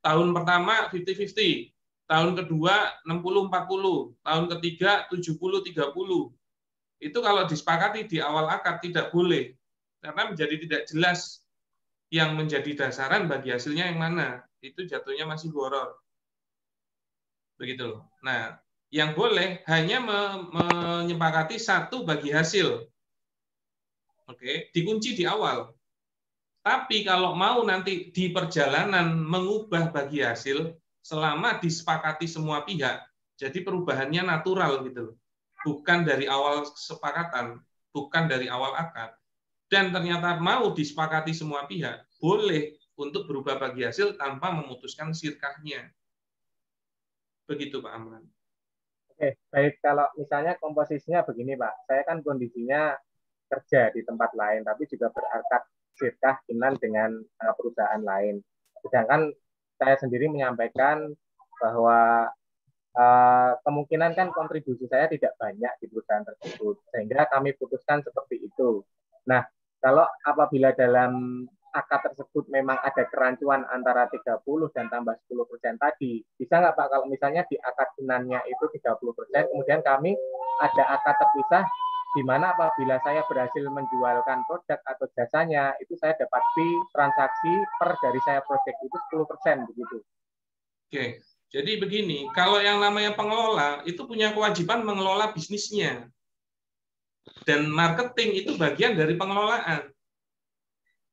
Tahun pertama 50-50, tahun kedua 60-40, tahun ketiga 70-30. Itu kalau disepakati di awal akad tidak boleh, karena menjadi tidak jelas yang menjadi dasaran bagi hasilnya yang mana. Itu jatuhnya masih goror. Begitu loh. Nah, yang boleh hanya menyepakati 1 bagi hasil. Oke, dikunci di awal. Tapi kalau mau nanti di perjalanan mengubah bagi hasil, selama disepakati semua pihak, jadi perubahannya natural gitu loh. Bukan dari awal kesepakatan, bukan dari awal akad. Dan ternyata mau disepakati semua pihak, boleh untuk berubah bagi hasil tanpa memutuskan syirkahnya. Begitu Pak Amran. Oke, baik. Kalau misalnya komposisinya begini Pak, saya kan kondisinya kerja di tempat lain, tapi juga berakad syirkah inan dengan perusahaan lain. Sedangkan saya sendiri menyampaikan bahwa kemungkinan kan kontribusi saya tidak banyak di perusahaan tersebut, sehingga kami putuskan seperti itu. Nah, kalau apabila dalam akad tersebut memang ada kerancuan antara 30 dan tambah 10% tadi, bisa nggak Pak kalau misalnya di akad inannya itu 30%, kemudian kami ada akad terpisah di mana apabila saya berhasil menjualkan produk atau jasanya, itu saya dapat fee transaksi per dari saya project itu 10% begitu. Oke. Jadi begini, kalau yang namanya pengelola itu punya kewajiban mengelola bisnisnya. Dan marketing itu bagian dari pengelolaan.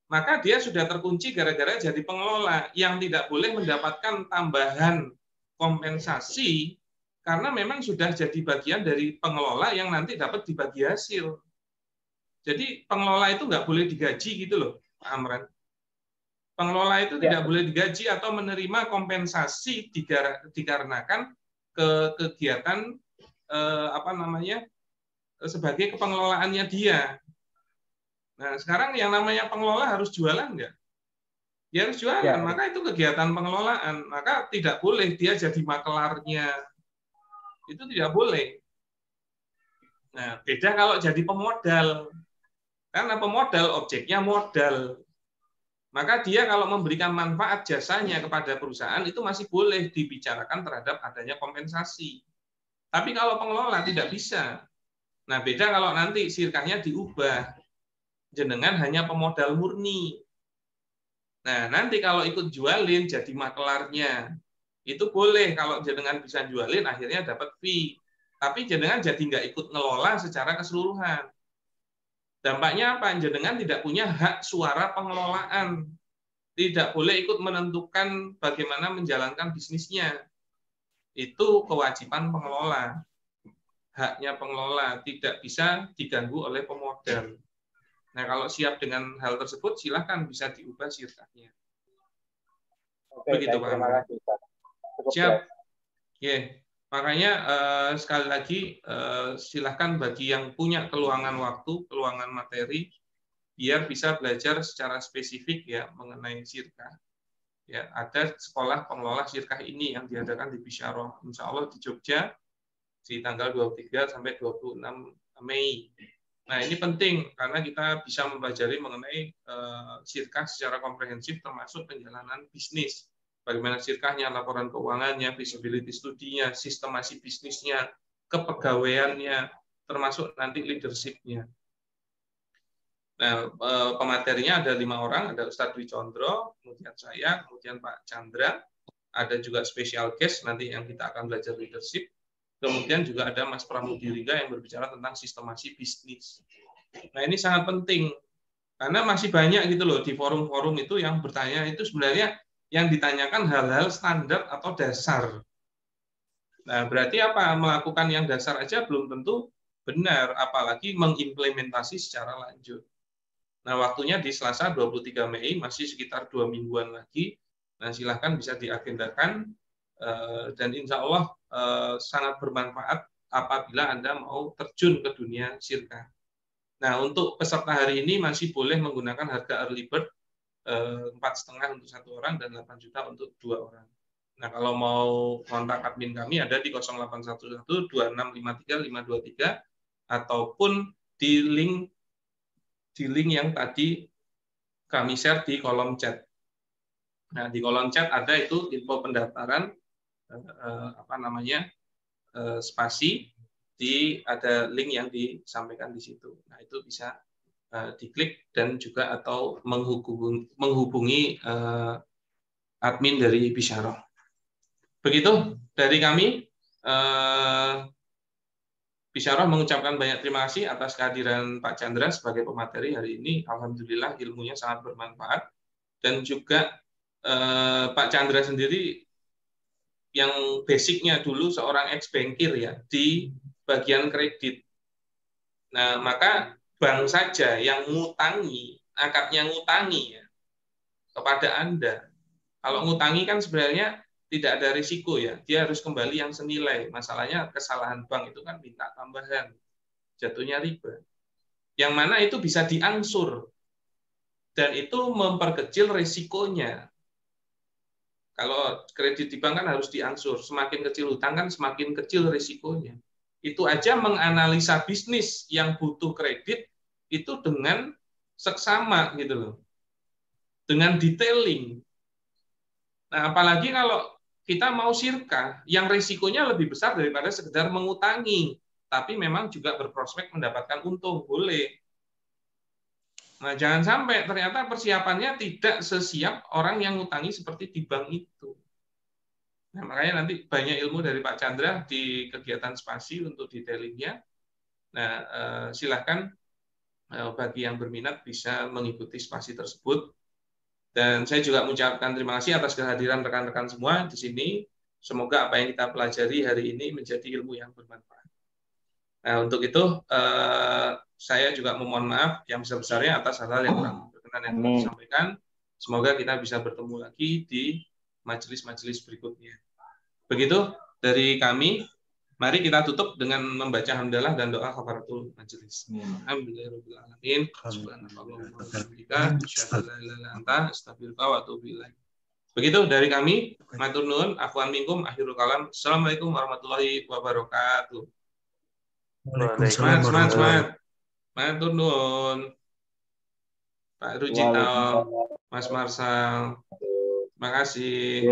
Maka dia sudah terkunci gara-gara jadi pengelola yang tidak boleh mendapatkan tambahan kompensasi karena memang sudah jadi bagian dari pengelola yang nanti dapat dibagi hasil. Jadi pengelola itu nggak boleh digaji gitu loh, Pak Amran. Pengelola itu tidak boleh digaji atau menerima kompensasi dikarenakan kegiatan sebagai kepengelolaannya dia. Nah, sekarang yang namanya pengelola harus jualan nggak? Dia harus jualan, maka itu kegiatan pengelolaan. Maka tidak boleh dia jadi makelarnya. Itu tidak boleh. Nah, beda kalau jadi pemodal. Karena pemodal objeknya modal. Maka dia kalau memberikan manfaat jasanya kepada perusahaan itu masih boleh dibicarakan terhadap adanya kompensasi. Tapi kalau pengelola tidak bisa. Nah, beda kalau nanti syirkahnya diubah. Jenengan hanya pemodal murni. Nah, nanti kalau ikut jualin jadi makelarnya. Itu boleh kalau jenengan bisa jualin akhirnya dapat fee. Tapi jenengan jadi nggak ikut ngelola secara keseluruhan. Dampaknya apa? Jenengan tidak punya hak suara pengelolaan. Tidak boleh ikut menentukan bagaimana menjalankan bisnisnya. Itu kewajiban pengelola. Haknya pengelola tidak bisa diganggu oleh pemodal. Nah, kalau siap dengan hal tersebut, silahkan bisa diubah syirkahnya. Oke, begitu baik, Pak terima Amran. kasih Pak. Cukup Siap. jelas. Yeah. Makanya sekali lagi silahkan bagi yang punya keluangan waktu, keluangan materi, biar bisa belajar secara spesifik ya mengenai syirkah. Ya, ada sekolah pengelola syirkah ini yang diadakan di Bisyarah, insya Allah di Jogja, di tanggal 23 sampai 26 Mei. Nah, ini penting karena kita bisa mempelajari mengenai syirkah secara komprehensif termasuk penjalanan bisnis. Bagaimana syirkahnya, laporan keuangannya, feasibility studinya, sistemasi bisnisnya, kepegawaiannya, termasuk nanti leadership-nya. Nah, pematerinya ada 5 orang, ada Ustadz Dwi Condro, kemudian saya, kemudian Pak Chandra, ada juga special guest nanti yang kita akan belajar leadership, kemudian juga ada Mas Pramudi Ringga yang berbicara tentang sistemasi bisnis. Nah, ini sangat penting, karena masih banyak gitu loh di forum-forum itu yang bertanya itu sebenarnya yang ditanyakan hal-hal standar atau dasar. Nah, berarti apa? Melakukan yang dasar aja belum tentu benar, apalagi mengimplementasi secara lanjut. Nah, waktunya di Selasa 23 Mei, masih sekitar 2 mingguan lagi. Nah, silahkan bisa diagendakan, dan insya Allah sangat bermanfaat apabila Anda mau terjun ke dunia syirkah. Nah, untuk peserta hari ini masih boleh menggunakan harga early bird 4,5 untuk 1 orang dan 8 juta untuk 2 orang. Nah, kalau mau kontak admin kami ada di 0811 2653 523 ataupun di link yang tadi kami share di kolom chat. Nah, di kolom chat ada itu info pendaftaran spasi, ada link yang disampaikan di situ. Nah, itu bisa diklik dan juga atau menghubungi admin dari Bisyarah. Begitu dari kami. Bisyarah mengucapkan banyak terima kasih atas kehadiran Pak Chandra sebagai pemateri hari ini. Alhamdulillah ilmunya sangat bermanfaat. Dan juga Pak Chandra sendiri yang basicnya dulu seorang ex-bankir ya di bagian kredit. Nah, maka bank saja yang ngutangi, akadnya ngutangi ya, kepada Anda. Kalau ngutangi kan sebenarnya tidak ada risiko ya, dia harus kembali yang senilai. Masalahnya kesalahan bank itu kan minta tambahan, jatuhnya riba. Yang mana itu bisa diangsur, dan itu memperkecil risikonya. Kalau kredit di bank kan harus diangsur, semakin kecil hutang kan semakin kecil risikonya. Itu aja menganalisa bisnis yang butuh kredit itu dengan seksama gitu loh, dengan detailing. Nah, apalagi kalau kita mau syirkah, yang risikonya lebih besar daripada sekedar mengutangi, tapi memang juga berprospek mendapatkan untung, boleh. Nah, jangan sampai ternyata persiapannya tidak sesiap orang yang ngutangi seperti di bank itu. Nah, makanya nanti banyak ilmu dari Pak Chandra di kegiatan spasi untuk detailingnya. Nah, silahkan bagi yang berminat bisa mengikuti spasi tersebut. Dan saya juga mengucapkan terima kasih atas kehadiran rekan-rekan semua di sini. Semoga apa yang kita pelajari hari ini menjadi ilmu yang bermanfaat. Nah, untuk itu saya juga memohon maaf yang besar-besarnya atas hal-hal yang kurang berkenan yang telah disampaikan. Semoga kita bisa bertemu lagi di majelis-majelis berikutnya. Begitu dari kami. Mari kita tutup dengan membaca hamdalah dan doa kafaratul majelis. Alhamdulillahirabbil alamin. Subhanallahumma wa bihamdika, asyhadu an la ilaha illa anta, astaghfiruka wa atubu ilaik. Begitu dari kami. Matur nuwun, afwan minkum, akhirul kalam. Assalamualaikum warahmatullahi wabarakatuh. Waalaikumsalam. Semangat. Matur nuwun. Pak Rujito, Mas Marsal. Terima kasih.